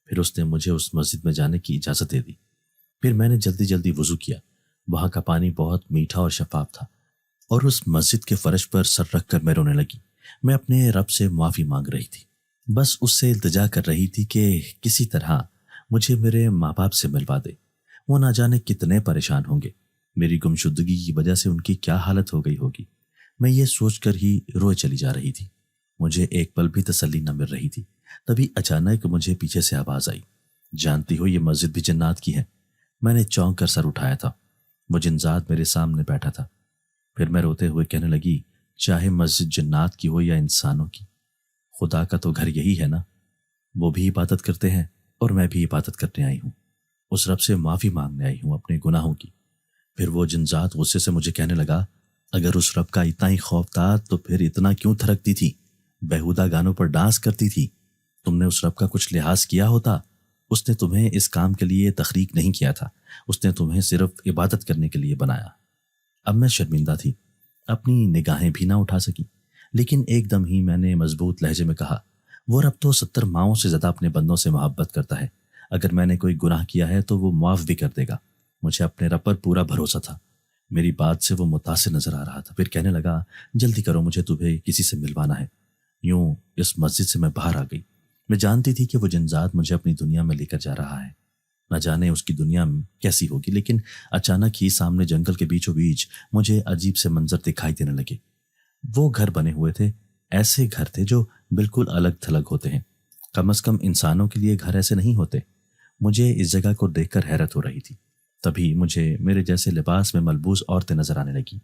پھر اس نے مجھے اس مسجد میں جانے کی اجازت دے دی۔ پھر میں نے جلدی جلدی وضو کیا۔ وہاں کا پانی بہت میٹھا اور شفاف تھا اور اس مسجد کے فرش پر سر رکھ کر میں رونے لگی۔ میں اپنے رب سے معافی مانگ رہی تھی، بس اس سے التجا کر رہی تھی کہ کسی طرح مجھے میرے ماں باپ سے ملوا دے۔ وہ نہ جانے کتنے پریشان ہوں گے، میری گمشدگی کی وجہ سے ان کی کیا حالت ہو گئی ہوگی۔ میں یہ سوچ کر ہی روئے چلی جا رہی تھی۔ مجھے ایک پل بھی تسلی نہ مل رہی تھی۔ تبھی اچانک مجھے پیچھے سے آواز آئی، جانتی ہو یہ مسجد بھی جنات کی ہے۔ میں نے چونک کر سر اٹھایا تھا۔ وہ جن ذات میرے سامنے بیٹھا تھا۔ پھر میں روتے ہوئے کہنے لگی، چاہے مسجد جنات کی ہو یا انسانوں کی، خدا کا تو گھر یہی ہے نا۔ وہ بھی عبادت کرتے ہیں اور میں بھی عبادت کرنے آئی ہوں۔ اس رب سے معافی مانگنے آئی ہوں اپنے گناہوں کی۔ پھر وہ جن ذات غصے سے مجھے کہنے لگا، اگر اس رب کا اتنا ہی خوف تھا تو پھر اتنا کیوں تھرکتی تھی، بیہودہ گانوں پر ڈانس کرتی تھی؟ تم نے اس رب کا کچھ لحاظ کیا ہوتا؟ اس نے تمہیں اس کام کے لیے تخلیق نہیں کیا تھا، اس نے تمہیں صرف عبادت کرنے کے لیے بنایا۔ اب میں شرمندہ تھی، اپنی نگاہیں بھی نہ اٹھا سکی، لیکن ایک دم ہی میں نے مضبوط لہجے میں کہا، وہ رب تو 70 ماؤں سے زیادہ اپنے بندوں سے محبت کرتا ہے۔ اگر میں نے کوئی گناہ کیا ہے تو وہ معاف بھی کر دے گا۔ مجھے اپنے رب پر پورا بھروسہ تھا۔ میری بات سے وہ متاثر نظر آ رہا تھا۔ پھر کہنے لگا، جلدی کرو، مجھے تمہیں کسی سے ملوانا ہے۔ یوں اس مسجد سے میں باہر آ گئی۔ میں جانتی تھی کہ وہ جن ذات مجھے اپنی دنیا میں لے کر جا رہا ہے۔ نہ جانے اس کی دنیا کیسی ہوگی، لیکن اچانک ہی سامنے جنگل کے بیچوں بیچ مجھے عجیب سے منظر دکھائی دینے لگے۔ وہ گھر بنے ہوئے تھے، ایسے گھر تھے جو بالکل الگ تھلگ ہوتے ہیں۔ کم از کم انسانوں کے لیے گھر ایسے نہیں ہوتے۔ مجھے اس جگہ کو دیکھ کر حیرت ہو رہی تھی۔ تبھی مجھے میرے جیسے لباس میں ملبوس عورتیں نظر آنے لگیں۔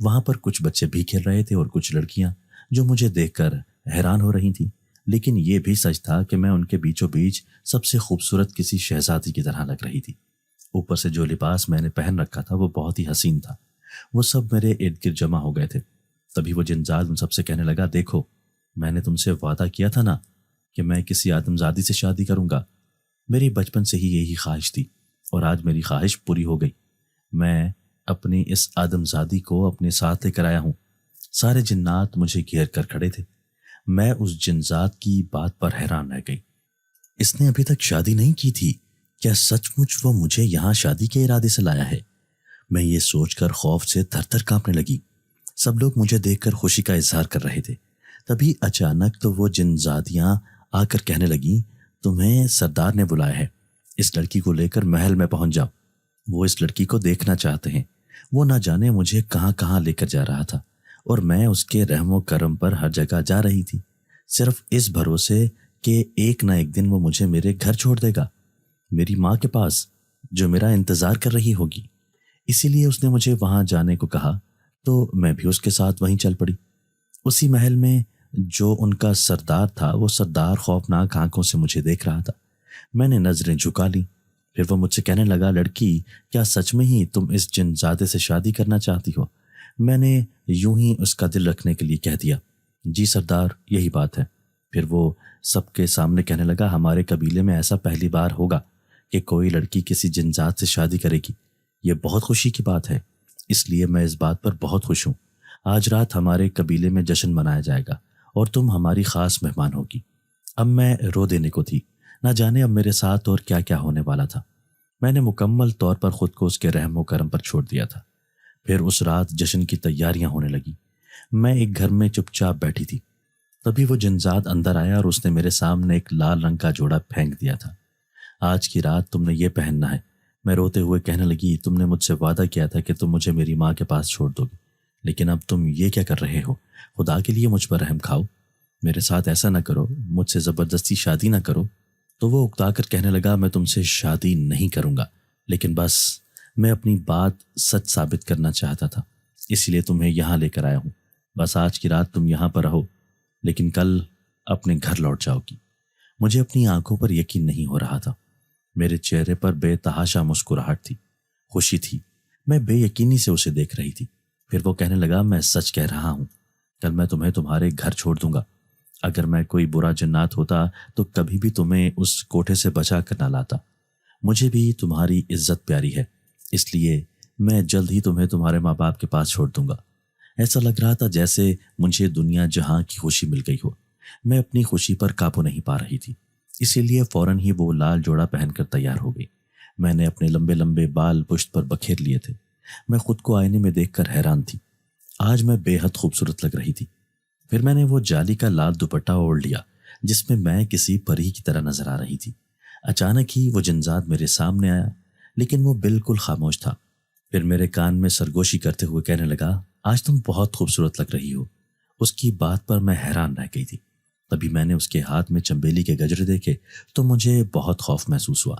وہاں پر کچھ بچے بھی کھیل رہے تھے اور کچھ لڑکیاں جو مجھے دیکھ کر حیران ہو رہی تھیں، لیکن یہ بھی سچ تھا کہ میں ان کے بیچوں بیچ سب سے خوبصورت کسی شہزادی کی طرح لگ رہی تھی۔ اوپر سے جو لباس میں نے پہن رکھا تھا وہ بہت ہی حسین تھا۔ وہ سب میرے ارد گرد جمع ہو گئے تھے۔ تبھی وہ جن ذات ان سب سے کہنے لگا، دیکھو، میں نے تم سے وعدہ کیا تھا نا کہ میں کسی آدم زادی سے شادی کروں گا۔ میری بچپن سے ہی یہی خواہش تھی اور آج میری خواہش پوری ہو گئی۔ میں اپنی اس آدم زادی کو اپنے ساتھ لے کر آیا ہوں۔ سارے جنات مجھے گھیر کر کھڑے تھے۔ میں اس جن ذات کی بات پر حیران رہ گئی۔ اس نے ابھی تک شادی نہیں کی تھی، کیا سچ مچ وہ مجھے یہاں شادی کے ارادے سے لایا ہے؟ میں یہ سوچ کر خوف سے تھر تھر کانپنے لگی۔ سب لوگ مجھے دیکھ کر خوشی کا اظہار کر رہے تھے۔ تبھی اچانک تو وہ جن ذاتیاں آ کر کہنے لگیں، تمہیں سردار نے بلایا ہے، اس لڑکی کو لے کر محل میں پہنچ جاؤ۔ وہ اس لڑکی کو دیکھنا چاہتے ہیں۔ وہ نہ جانے مجھے کہاں کہاں لے کر جا رہا تھا اور میں اس کے رحم و کرم پر ہر جگہ جا رہی تھی، صرف اس بھروسے کہ ایک نہ ایک دن وہ مجھے میرے گھر چھوڑ دے گا، میری ماں کے پاس، جو میرا انتظار کر رہی ہوگی۔ اسی لیے اس نے مجھے وہاں جانے کو کہا تو میں بھی اس کے ساتھ وہیں چل پڑی۔ اسی محل میں جو ان کا سردار تھا، وہ سردار خوفناک آنکھوں سے مجھے دیکھ رہا تھا۔ میں نے نظریں جھکا لی۔ پھر وہ مجھ سے کہنے لگا، لڑکی، کیا سچ میں ہی تم اس جن زادے سے شادی کرنا چاہتی ہو؟ میں نے یوں ہی اس کا دل رکھنے کے لیے کہہ دیا، جی سردار، یہی بات ہے۔ پھر وہ سب کے سامنے کہنے لگا، ہمارے قبیلے میں ایسا پہلی بار ہوگا کہ کوئی لڑکی کسی جن ذات سے شادی کرے گی۔ یہ بہت خوشی کی بات ہے، اس لیے میں اس بات پر بہت خوش ہوں۔ آج رات ہمارے قبیلے میں جشن منایا جائے گا اور تم ہماری خاص مہمان ہوگی۔ اب میں رو دینے کو تھی، نہ جانے اب میرے ساتھ اور کیا کیا ہونے والا تھا۔ میں نے مکمل طور پر خود کو اس کے رحم و کرم پر چھوڑ دیا تھا۔ پھر اس رات جشن کی تیاریاں ہونے لگی۔ میں ایک گھر میں چپ چاپ بیٹھی تھی، تبھی وہ جنزاد اندر آیا اور اس نے میرے سامنے ایک لال رنگ کا جوڑا پھینک دیا تھا۔ آج کی رات تم نے یہ پہننا ہے۔ میں روتے ہوئے کہنے لگی، تم نے مجھ سے وعدہ کیا تھا کہ تم مجھے میری ماں کے پاس چھوڑ دو گے، لیکن اب تم یہ کیا کر رہے ہو؟ خدا کے لیے مجھ پر رحم کھاؤ، میرے ساتھ ایسا نہ کرو، مجھ سے زبردستی شادی نہ کرو۔ تو وہ اکتا کر کہنے لگا، میں تم سے شادی نہیں کروں گا، لیکن بس میں اپنی بات سچ ثابت کرنا چاہتا تھا، اس لیے تمہیں یہاں لے کر آیا ہوں۔ بس آج کی رات تم یہاں پر رہو، لیکن کل اپنے گھر لوٹ جاؤ گی۔ مجھے اپنی آنکھوں پر یقین نہیں ہو رہا تھا۔ میرے چہرے پر بے تحاشا مسکراہٹ تھی، خوشی تھی۔ میں بے یقینی سے اسے دیکھ رہی تھی۔ پھر وہ کہنے لگا، میں سچ کہہ رہا ہوں، کل میں تمہیں تمہارے گھر چھوڑ دوں گا۔ اگر میں کوئی برا جنات ہوتا تو کبھی بھی تمہیں اس کوٹھے سے بچا کر نہ لاتا۔ مجھے بھی تمہاری عزت پیاری ہے، اس لیے میں جلد ہی تمہیں تمہارے ماں باپ کے پاس چھوڑ دوں گا۔ ایسا لگ رہا تھا جیسے مجھے دنیا جہاں کی خوشی مل گئی ہو۔ میں اپنی خوشی پر قابو نہیں پا رہی تھی، اسی لیے فوراً ہی وہ لال جوڑا پہن کر تیار ہو گئی۔ میں نے اپنے لمبے لمبے بال پشت پر بکھیر لیے تھے۔ میں خود کو آئینے میں دیکھ کر حیران تھی، آج میں بے حد خوبصورت لگ رہی تھی۔ پھر میں نے وہ جالی کا لال دوپٹہ اوڑھ لیا جس میں کسی پری کی طرح نظر آ رہی تھی۔ اچانک ہی وہ جنزاد میرے سامنے آیا، لیکن وہ بالکل خاموش تھا۔ پھر میرے کان میں سرگوشی کرتے ہوئے کہنے لگا، آج تم بہت خوبصورت لگ رہی ہو۔ اس کی بات پر میں حیران رہ گئی تھی۔ تبھی میں نے اس کے ہاتھ میں چنبیلی کے گجرے دیکھے تو مجھے بہت خوف محسوس ہوا،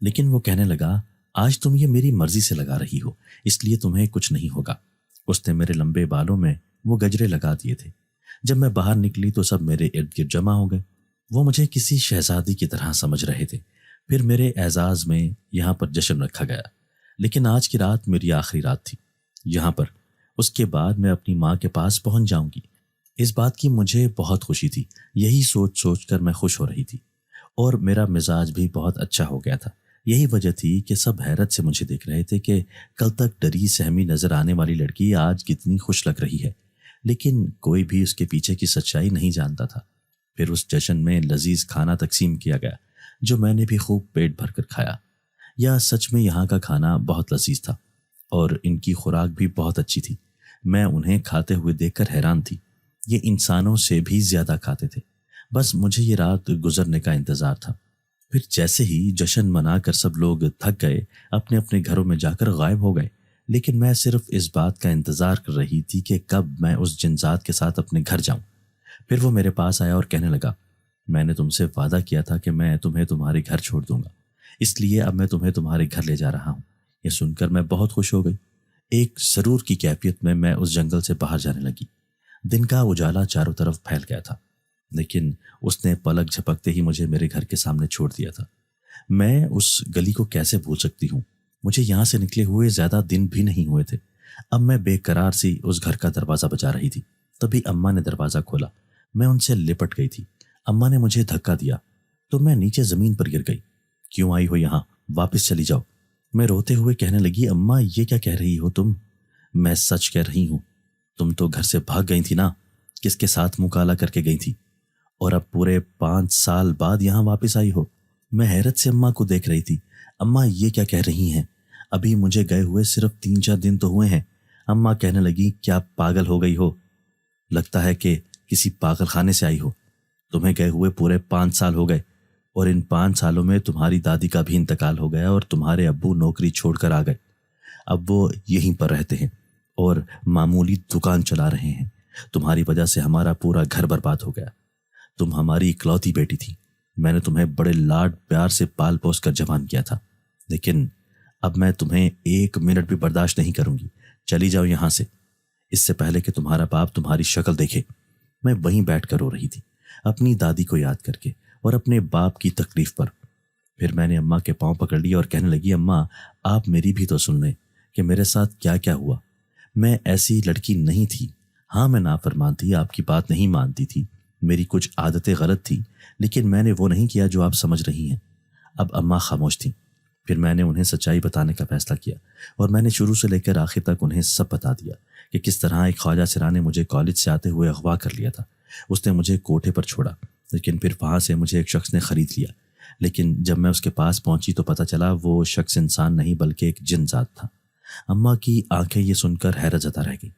لیکن وہ کہنے لگا، آج تم یہ میری مرضی سے لگا رہی ہو، اس لیے تمہیں کچھ نہیں ہوگا۔ اس نے میرے لمبے بالوں میں وہ گجرے لگا دیے تھے۔ جب میں باہر نکلی تو سب میرے ارد گرد جمع ہو گئے۔ وہ مجھے کسی شہزادی کی طرح سمجھ رہے تھے۔ پھر میرے اعزاز میں یہاں پر جشن رکھا گیا، لیکن آج کی رات میری آخری رات تھی یہاں پر۔ اس کے بعد میں اپنی ماں کے پاس پہنچ جاؤں گی۔ اس بات کی مجھے بہت خوشی تھی، یہی سوچ سوچ کر میں خوش ہو رہی تھی، اور میرا مزاج بھی بہت اچھا ہو گیا تھا۔ یہی وجہ تھی کہ سب حیرت سے مجھے دیکھ رہے تھے کہ کل تک ڈری سہمی نظر آنے والی لڑکی آج کتنی خوش لگ رہی ہے، لیکن کوئی بھی اس کے پیچھے کی سچائی نہیں جانتا تھا۔ پھر اس جشن میں لذیذ کھانا تقسیم کیا گیا جو میں نے بھی خوب پیٹ بھر کر کھایا۔ یا سچ میں یہاں کا کھانا بہت لذیذ تھا اور ان کی خوراک بھی بہت اچھی تھی۔ میں انہیں کھاتے ہوئے دیکھ کر حیران تھی، یہ انسانوں سے بھی زیادہ کھاتے تھے۔ بس مجھے یہ رات گزرنے کا انتظار تھا۔ پھر جیسے ہی جشن منا کر سب لوگ تھک گئے، اپنے اپنے گھروں میں جا کر غائب ہو گئے، لیکن میں صرف اس بات کا انتظار کر رہی تھی کہ کب میں اس جنزاد کے ساتھ اپنے گھر جاؤں۔ پھر وہ میرے پاس آیا اور کہنے لگا، میں نے تم سے وعدہ کیا تھا کہ میں تمہیں تمہارے گھر چھوڑ دوں گا، اس لیے اب میں تمہیں تمہارے گھر لے جا رہا ہوں۔ یہ سن کر میں بہت خوش ہو گئی۔ ایک سرور کی کیفیت میں اس جنگل سے باہر جانے لگی۔ دن کا اجالا چاروں طرف پھیل گیا تھا، لیکن اس نے پلک جھپکتے ہی مجھے میرے گھر کے سامنے چھوڑ دیا تھا۔ میں اس گلی کو کیسے بھول سکتی ہوں؟ مجھے یہاں سے نکلے ہوئے زیادہ دن بھی نہیں ہوئے تھے۔ اب میں بے قرار سی اس گھر کا دروازہ بجا رہی تھی، تبھی اماں نے دروازہ کھولا۔ میں ان سے لپٹ گئی تھی۔ اماں نے مجھے دھکا دیا تو میں نیچے زمین پر گر گئی۔ کیوں آئی ہو یہاں؟ واپس چلی جاؤ۔ میں روتے ہوئے کہنے لگی، اماں یہ کیا کہہ رہی ہو تم؟ میں سچ کہہ رہی ہوں، تم تو گھر سے بھاگ گئی تھی نا، کس کے ساتھ منہ کالا کر کے گئی تھی، اور اب پورے 5 سال بعد یہاں واپس آئی ہو۔ میں حیرت سے اماں کو دیکھ رہی تھی۔ اماں یہ کیا کہہ رہی ہیں؟ ابھی مجھے گئے ہوئے صرف 3-4 دن تو ہوئے ہیں۔ اماں کہنے لگی، کیا پاگل ہو گئی ہو؟ لگتا ہے کہ کسی پاگل خانے سے آئی ہو۔ تمہیں گئے ہوئے پورے 5 سال ہو گئے، اور ان 5 سالوں میں تمہاری دادی کا بھی انتقال ہو گیا اور تمہارے ابو نوکری چھوڑ کر آ گئے۔ اب وہ یہیں پر رہتے ہیں اور معمولی دکان چلا رہے ہیں۔ تمہاری وجہ سے ہمارا پورا گھر برباد ہو گیا۔ تم ہماری اکلوتی بیٹی تھی، میں نے تمہیں بڑے لاڈ پیار سے پال پوس کر جوان کیا تھا، لیکن اب میں تمہیں 1 منٹ بھی برداشت نہیں کروں گی۔ چلی جاؤ یہاں سے، اس سے پہلے کہ تمہارا باپ تمہاری شکل دیکھے۔ میں وہیں بیٹھ کر رو رہی تھی، اپنی دادی کو یاد کر کے اور اپنے باپ کی تکلیف پر۔ پھر میں نے اماں کے پاؤں پکڑ لیے اور کہنے لگی، اماں آپ میری بھی تو سن لیں کہ میرے ساتھ کیا کیا ہوا۔ میں ایسی لڑکی نہیں تھی۔ ہاں میں نافرمان تھی، آپ کی بات نہیں مانتی تھی، میری کچھ عادتیں غلط تھی، لیکن میں نے وہ نہیں کیا جو آپ سمجھ رہی ہیں۔ اب اماں خاموش تھیں۔ پھر میں نے انہیں سچائی بتانے کا فیصلہ کیا اور میں نے شروع سے لے کر آخر تک انہیں سب بتا دیا کہ کس طرح ایک خواجہ سرا نے مجھے کالج سے آتے ہوئے اغوا کر لیا تھا۔ اس نے مجھے کوٹھے پر چھوڑا، لیکن پھر وہاں سے مجھے ایک شخص نے خرید لیا، لیکن جب میں اس کے پاس پہنچی تو پتہ چلا وہ شخص انسان نہیں بلکہ ایک جن ذات تھا۔ اماں کی آنکھیں یہ سن کر حیرت زدہ رہ گئیں۔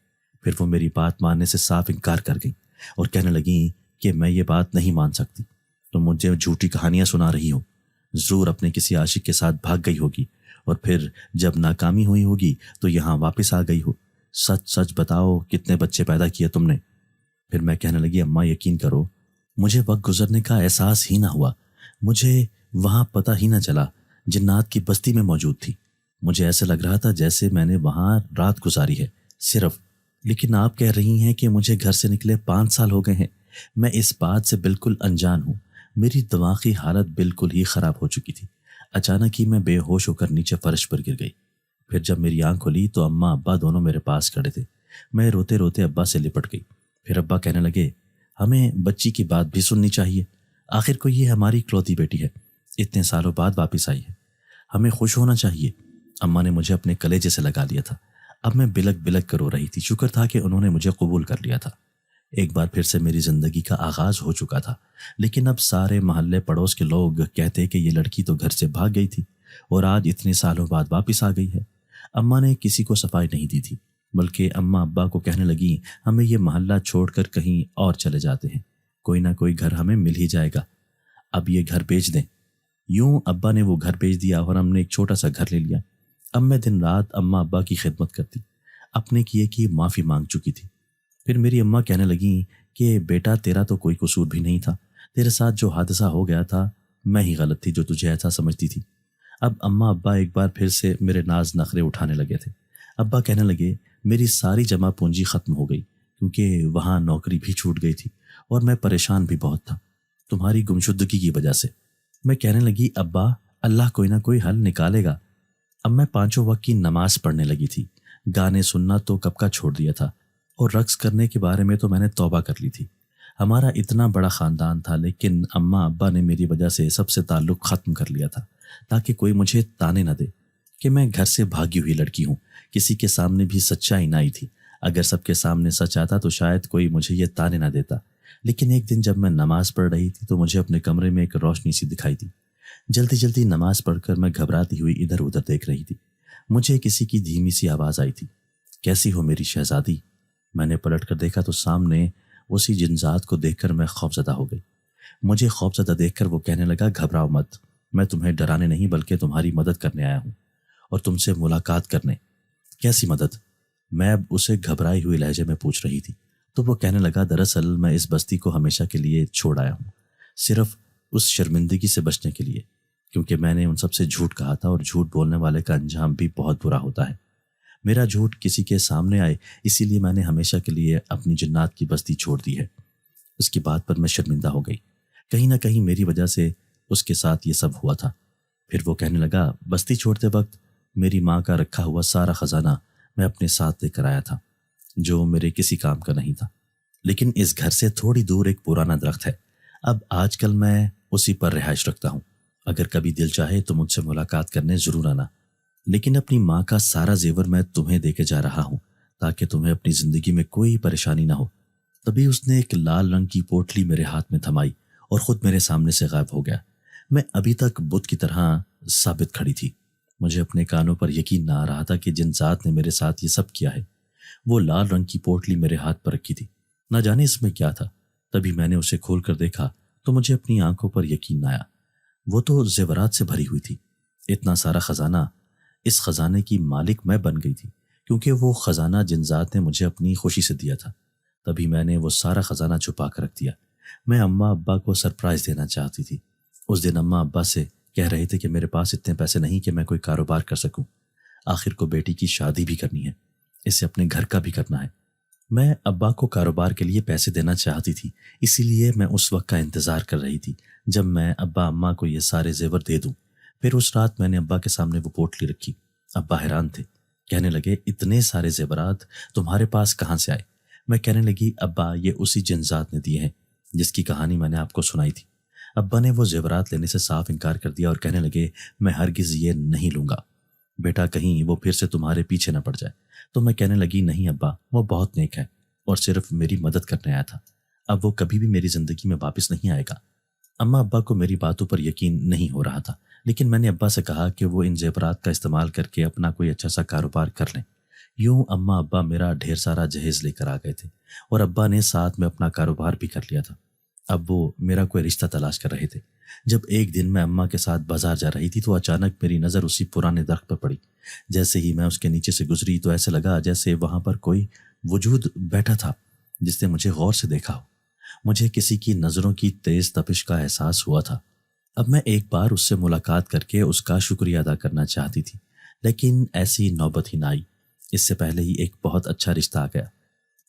پھر وہ میری بات ماننے سے صاف انکار کر گئیں اور کہنے لگیں کہ میں یہ بات نہیں مان سکتی، تم مجھے جھوٹی کہانیاں سنا رہی ہو، ضرور اپنے کسی عاشق کے ساتھ بھاگ گئی ہوگی اور پھر جب ناکامی ہوئی ہوگی تو یہاں واپس آ گئی ہو، سچ سچ بتاؤ کتنے بچے پیدا کیے تم نے؟ پھر میں کہنے لگی اماں یقین کرو مجھے وقت گزرنے کا احساس ہی نہ ہوا، مجھے وہاں پتہ ہی نہ چلا جنات کی بستی میں موجود تھی، مجھے ایسے لگ رہا تھا جیسے میں نے وہاں رات گزاری ہے صرف، لیکن آپ کہہ رہی ہیں کہ مجھے گھر سے نکلے 5 سال ہو گئے ہیں۔ میں اس بات سے بالکل انجان ہوں، میری دماغی حالت بالکل ہی خراب ہو چکی تھی۔ اچانک ہی میں بے ہوش ہو کر نیچے فرش پر گر گئی۔ پھر جب میری آنکھ کھلی تو اماں ابا دونوں میرے پاس کھڑے تھے۔ میں روتے روتے ابا سے لپٹ گئی۔ پھر ابا کہنے لگے ہمیں بچی کی بات بھی سننی چاہیے، آخر کو یہ ہماری اکلوتی بیٹی ہے، اتنے سالوں بعد واپس آئی ہے، ہمیں خوش ہونا چاہیے۔ اماں نے مجھے اپنے کلیجے سے لگا لیا تھا۔ اب میں بلک بلک کر رو رہی تھی، شکر تھا کہ انہوں نے مجھے قبول کر لیا تھا۔ ایک بار پھر سے میری زندگی کا آغاز ہو چکا تھا، لیکن اب سارے محلے پڑوس کے لوگ کہتے کہ یہ لڑکی تو گھر سے بھاگ گئی تھی اور آج اتنے سالوں بعد واپس آ گئی ہے۔ اماں نے کسی کو صفائی نہیں دی تھی، بلکہ اماں ابا کو کہنے لگیں ہمیں یہ محلہ چھوڑ کر کہیں اور چلے جاتے ہیں، کوئی نہ کوئی گھر ہمیں مل ہی جائے گا، اب یہ گھر بیچ دیں۔ یوں ابا نے وہ گھر بیچ دیا اور ہم نے ایک چھوٹا سا گھر لے لیا۔ اب میں دن رات اماں ابا کی خدمت کرتی، اپنے کیے کی معافی مانگ چکی تھی۔ پھر میری اماں کہنے لگیں کہ بیٹا تیرا تو کوئی قصور بھی نہیں تھا، تیرے ساتھ جو حادثہ ہو گیا تھا میں ہی غلط تھی جو تجھے ایسا سمجھتی تھی۔ اب اماں ابا ایک بار پھر سے میرے ناز نخرے اٹھانے لگے تھے۔ ابا کہنے لگے میری ساری جمع پونجی ختم ہو گئی کیونکہ وہاں نوکری بھی چھوٹ گئی تھی اور میں پریشان بھی بہت تھا تمہاری گمشدگی کی وجہ سے۔ میں کہنے لگی ابا اللہ کوئی نہ کوئی حل نکالے گا۔ اب میں 5 وقت کی نماز پڑھنے لگی تھی، گانے سننا تو کب کا چھوڑ دیا تھا اور رقص کرنے کے بارے میں تو میں نے توبہ کر لی تھی۔ ہمارا اتنا بڑا خاندان تھا لیکن اماں ابا نے میری وجہ سے سب سے تعلق ختم کر لیا تھا تاکہ کوئی مجھے تانے نہ دے کہ میں گھر سے بھاگی ہوئی لڑکی ہوں۔ کسی کے سامنے بھی سچائی نہ آئی تھی، اگر سب کے سامنے سچ آتا تو شاید کوئی مجھے یہ تانے نہ دیتا۔ لیکن ایک دن جب میں نماز پڑھ رہی تھی تو مجھے اپنے کمرے میں ایک روشنی سی دکھائی دی۔ جلدی جلدی نماز پڑھ کر میں گھبراتی ہوئی ادھر ادھر دیکھ رہی تھی۔ مجھے کسی کی دھیمی سی آواز آئی تھی، کیسی ہو میری شہزادی؟ میں نے پلٹ کر دیکھا تو سامنے اسی جنزات کو دیکھ کر میں خوفزدہ ہو گئی۔ مجھے خوفزدہ دیکھ کر وہ کہنے لگا گھبراؤ مت، میں تمہیں ڈرانے نہیں بلکہ تمہاری مدد کرنے آیا ہوں اور تم سے ملاقات کرنے۔ کیسی مدد؟ میں اب اسے گھبرائی ہوئی لہجے میں پوچھ رہی تھی تو وہ کہنے لگا دراصل میں اس بستی کو ہمیشہ کے لیے چھوڑ آیا ہوں، صرف اس شرمندگی سے بچنے کے لیے، کیونکہ میں نے ان سب سے جھوٹ کہا تھا اور جھوٹ بولنے والے کا انجام بھی بہت برا ہوتا ہے۔ میرا جھوٹ کسی کے سامنے آئے اسی لیے میں نے ہمیشہ کے لیے اپنی جنات کی بستی چھوڑ دی ہے۔ اس کی بات پر میں شرمندہ ہو گئی، کہیں نہ کہیں میری وجہ سے اس کے ساتھ یہ سب ہوا تھا۔ پھر وہ کہنے لگا بستی چھوڑتے وقت میری ماں کا رکھا ہوا سارا خزانہ میں اپنے ساتھ لے کر آیا تھا جو میرے کسی کام کا نہیں تھا، لیکن اس گھر سے تھوڑی دور ایک پرانا درخت ہے، اب آج کل میں اسی پر رہائش رکھتا ہوں، اگر کبھی دل چاہے تو مجھ سے ملاقات کرنے ضرور آنا، لیکن اپنی ماں کا سارا زیور میں تمہیں دے کے جا رہا ہوں تاکہ تمہیں اپنی زندگی میں کوئی پریشانی نہ ہو۔ تبھی اس نے ایک لال رنگ کی پوٹلی میرے ہاتھ میں تھمائی اور خود میرے سامنے سے غائب ہو گیا۔ میں ابھی تک بت کی طرح ثابت کھڑی تھی، مجھے اپنے کانوں پر یقین نہ آ رہا تھا کہ جن ذات نے میرے ساتھ یہ سب کیا ہے۔ وہ لال رنگ کی پوٹلی میرے ہاتھ پر رکھی تھی، نہ جانے اس میں کیا تھا۔ تبھی میں نے اسے کھول کر دیکھا تو مجھے اپنی آنکھوں پر یقین نہ آیا، وہ تو زیورات سے بھری ہوئی تھی۔ اتنا سارا خزانہ، اس خزانے کی مالک میں بن گئی تھی کیونکہ وہ خزانہ جن ذات نے مجھے اپنی خوشی سے دیا تھا۔ تبھی میں نے وہ سارا خزانہ چھپا کر رکھ دیا۔ میں اماں ابا کو سرپرائز دینا چاہتی تھی۔ اس دن اماں ابا سے کہہ رہے تھے کہ میرے پاس اتنے پیسے نہیں کہ میں کوئی کاروبار کر سکوں، آخر کو بیٹی کی شادی بھی کرنی ہے، اسے اپنے گھر کا بھی کرنا ہے۔ میں ابا کو کاروبار کے لیے پیسے دینا چاہتی تھی، اسی لیے میں اس وقت کا انتظار کر رہی تھی جب میں ابا اماں کو یہ سارے زیور دے دوں۔ پھر اس رات میں نے ابا کے سامنے وہ پوٹلی رکھی۔ ابا حیران تھے، کہنے لگے اتنے سارے زیورات تمہارے پاس کہاں سے آئے؟ میں کہنے لگی ابا یہ اسی جن ذات نے دیے ہیں جس کی کہانی میں نے آپ کو سنائی تھی۔ ابا نے وہ زیورات لینے سے صاف انکار کر دیا اور کہنے لگے میں ہرگز یہ نہیں لوں گا، بیٹا کہیں وہ پھر سے تمہارے پیچھے نہ پڑ جائے۔ تو میں کہنے لگی نہیں ابا، وہ بہت نیک ہے اور صرف میری مدد کرنے آیا تھا، اب وہ کبھی بھی میری زندگی میں واپس نہیں آئے گا۔ اماں ابا کو میری باتوں پر یقین نہیں ہو رہا تھا، لیکن میں نے ابا سے کہا کہ وہ ان زیورات کا استعمال کر کے اپنا کوئی اچھا سا کاروبار کر لیں۔ یوں اماں ابا میرا ڈھیر سارا جہیز لے کر آ گئے تھے اور ابا نے ساتھ میں اپنا کاروبار بھی کر لیا تھا۔ اب وہ میرا کوئی رشتہ تلاش کر رہے تھے۔ جب ایک دن میں اماں کے ساتھ بازار جا رہی تھی تو اچانک میری نظر اسی پرانے درخت پر پڑی۔ جیسے ہی میں اس کے نیچے سے گزری تو ایسے لگا جیسے وہاں پر کوئی وجود بیٹھا تھا جس نے مجھے غور سے دیکھا ہو۔ مجھے کسی کی نظروں کی تیز تپش کا احساس ہوا تھا۔ اب میں ایک بار اس سے ملاقات کر کے اس کا شکریہ ادا کرنا چاہتی تھی، لیکن ایسی نوبت ہی نہ آئی۔ اس سے پہلے ہی ایک بہت اچھا رشتہ آ گیا۔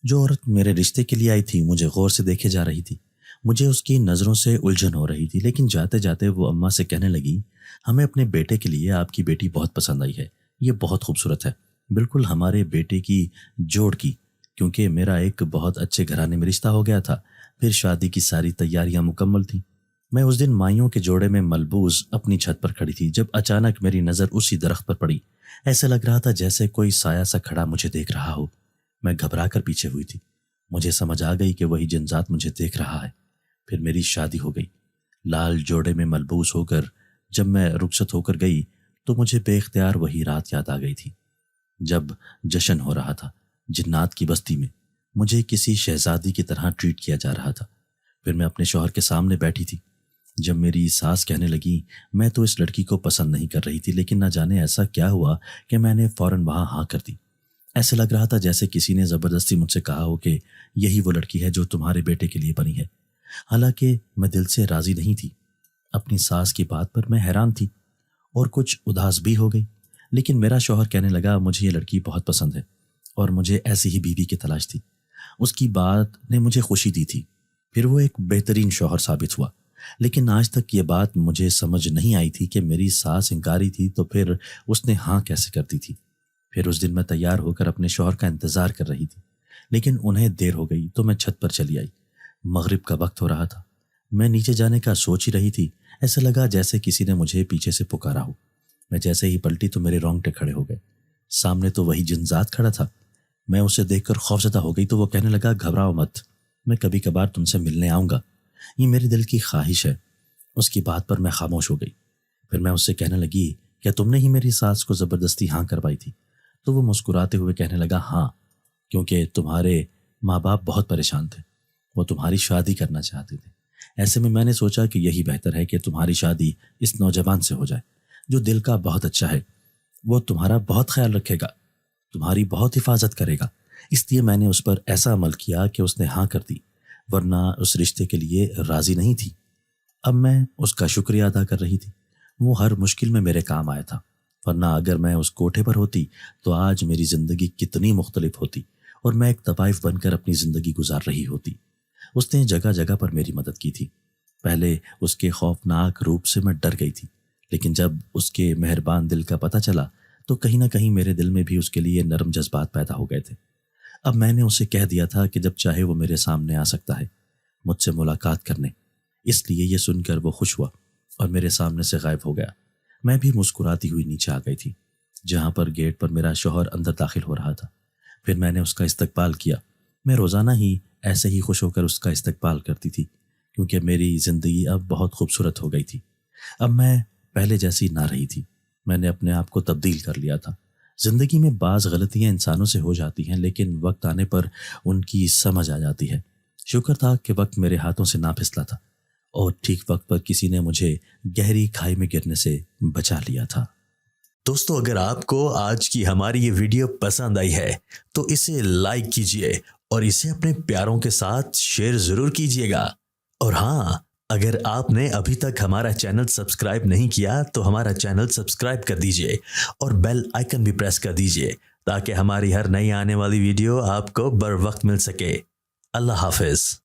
جو عورت میرے رشتے کے لیے آئی تھی مجھے غور سے دیکھے جا رہی تھی۔ مجھے اس کی نظروں سے الجھن ہو رہی تھی، لیکن جاتے جاتے وہ اماں سے کہنے لگی ہمیں اپنے بیٹے کے لیے آپ کی بیٹی بہت پسند آئی ہے، یہ بہت خوبصورت ہے، بالکل ہمارے بیٹے کی جوڑ کی، کیونکہ میرا ایک بہت اچھے گھرانے میں رشتہ ہو گیا تھا۔ پھر شادی کی ساری تیاریاں مکمل تھیں۔ میں اس دن مائیوں کے جوڑے میں ملبوس اپنی چھت پر کھڑی تھی جب اچانک میری نظر اسی درخت پر پڑی۔ ایسے لگ رہا تھا جیسے کوئی سایہ سا کھڑا مجھے دیکھ رہا ہو۔ میں گھبرا کر پیچھے ہوئی تھی۔ مجھے سمجھ آ گئی کہ وہی جن ذات مجھے دیکھ رہا ہے۔ پھر میری شادی ہو گئی۔ لال جوڑے میں ملبوس ہو کر جب میں رخصت ہو کر گئی تو مجھے بے اختیار وہی رات یاد آ گئی تھی جب جشن ہو رہا تھا جنات کی بستی میں، مجھے کسی شہزادی کی طرح ٹریٹ کیا جا رہا تھا۔ پھر میں اپنے شوہر کے سامنے بیٹھی تھی جب میری ساس کہنے لگی میں تو اس لڑکی کو پسند نہیں کر رہی تھی، لیکن نہ جانے ایسا کیا ہوا کہ میں نے فوراً وہاں ہاں کر دی۔ ایسے لگ رہا تھا جیسے کسی نے زبردستی مجھ سے کہا ہو کہ یہی وہ لڑکی ہے جو تمہارے بیٹے کے لیے بنی ہے۔ حالانکہ میں دل سے راضی نہیں تھی۔ اپنی ساس کی بات پر میں حیران تھی اور کچھ اداس بھی ہو گئی، لیکن میرا شوہر کہنے لگا مجھے یہ لڑکی بہت پسند ہے اور مجھے ایسی ہی بیوی کی تلاش تھی۔ اس کی بات نے مجھے خوشی دی تھی۔ پھر وہ ایک بہترین شوہر ثابت ہوا، لیکن آج تک یہ بات مجھے سمجھ نہیں آئی تھی کہ میری ساس انکاری تھی تو پھر اس نے ہاں کیسے کر دی تھی۔ پھر اس دن میں تیار ہو کر اپنے شوہر کا انتظار کر رہی تھی، لیکن انہیں دیر ہو گئی تو میں چھت پر چلی آئی۔ مغرب کا وقت ہو رہا تھا۔ میں نیچے جانے کا سوچ ہی رہی تھی، ایسا لگا جیسے کسی نے مجھے پیچھے سے پکارا ہو۔ میں جیسے ہی پلٹی تو میرے رونگٹے کھڑے ہو گئے۔ سامنے تو وہی جن ذات کھڑا تھا۔ میں اسے دیکھ کر خوفزدہ ہو گئی تو وہ کہنے لگا گھبراؤ مت، میں کبھی کبھار تم سے ملنے آؤں گا، یہ میری دل کی خواہش ہے۔ اس کی بات پر میں خاموش ہو گئی۔ پھر میں اس سے کہنے لگی کیا تم نے ہی میری ساس کو زبردستی ہاں کروائی تھی؟ تو وہ مسکراتے ہوئے کہنے لگا ہاں، کیونکہ تمہارے ماں باپ بہت پریشان تھے، وہ تمہاری شادی کرنا چاہتے تھے۔ ایسے میں نے سوچا کہ یہی بہتر ہے کہ تمہاری شادی اس نوجوان سے ہو جائے جو دل کا بہت اچھا ہے، وہ تمہارا بہت خیال رکھے گا، تمہاری بہت حفاظت کرے گا۔ اس لیے میں نے اس پر ایسا عمل کیا کہ اس نے ہاں کر دی، ورنہ اس رشتے کے لیے راضی نہیں تھی۔ اب میں اس کا شکریہ ادا کر رہی تھی۔ وہ ہر مشکل میں میرے کام آیا تھا، ورنہ اگر میں اس کوٹھے پر ہوتی تو آج میری زندگی کتنی مختلف ہوتی اور میں ایک طوائف بن کر اپنی زندگی گزار رہی ہوتی۔ اس نے جگہ جگہ پر میری مدد کی تھی۔ پہلے اس کے خوفناک روپ سے میں ڈر گئی تھی، لیکن جب اس کے مہربان دل کا پتہ چلا تو کہیں نہ کہیں میرے دل میں بھی اس کے لیے نرم جذبات پیدا ہو گئے تھے۔ اب میں نے اسے کہہ دیا تھا کہ جب چاہے وہ میرے سامنے آ سکتا ہے مجھ سے ملاقات کرنے۔ اس لیے یہ سن کر وہ خوش ہوا اور میرے سامنے سے غائب ہو گیا۔ میں بھی مسکراتی ہوئی نیچے آ گئی تھی جہاں پر گیٹ پر میرا شوہر اندر داخل ہو رہا تھا۔ پھر میں نے اس کا استقبال کیا۔ میں روزانہ ہی ایسے ہی خوش ہو کر اس کا استقبال کرتی تھی، کیونکہ میری زندگی اب بہت خوبصورت ہو گئی تھی۔ اب میں پہلے جیسی نہ رہی تھی، میں نے اپنے آپ کو تبدیل کر لیا تھا۔ زندگی میں بعض غلطیاں انسانوں سے ہو جاتی ہیں، لیکن وقت آنے پر ان کی سمجھ آ جاتی ہے۔ شکر تھا کہ وقت میرے ہاتھوں سے نہ پھسلا تھا اور ٹھیک وقت پر کسی نے مجھے گہری کھائی میں گرنے سے بچا لیا تھا۔ دوستو، اگر آپ کو آج کی ہماری یہ ویڈیو پسند آئی ہے تو اسے لائک کیجئے اور اسے اپنے پیاروں کے ساتھ شیئر ضرور کیجئے گا۔ اور ہاں، اگر آپ نے ابھی تک ہمارا چینل سبسکرائب نہیں کیا تو ہمارا چینل سبسکرائب کر دیجئے اور بیل آئیکن بھی پریس کر دیجئے تاکہ ہماری ہر نئی آنے والی ویڈیو آپ کو بر وقت مل سکے۔ اللہ حافظ۔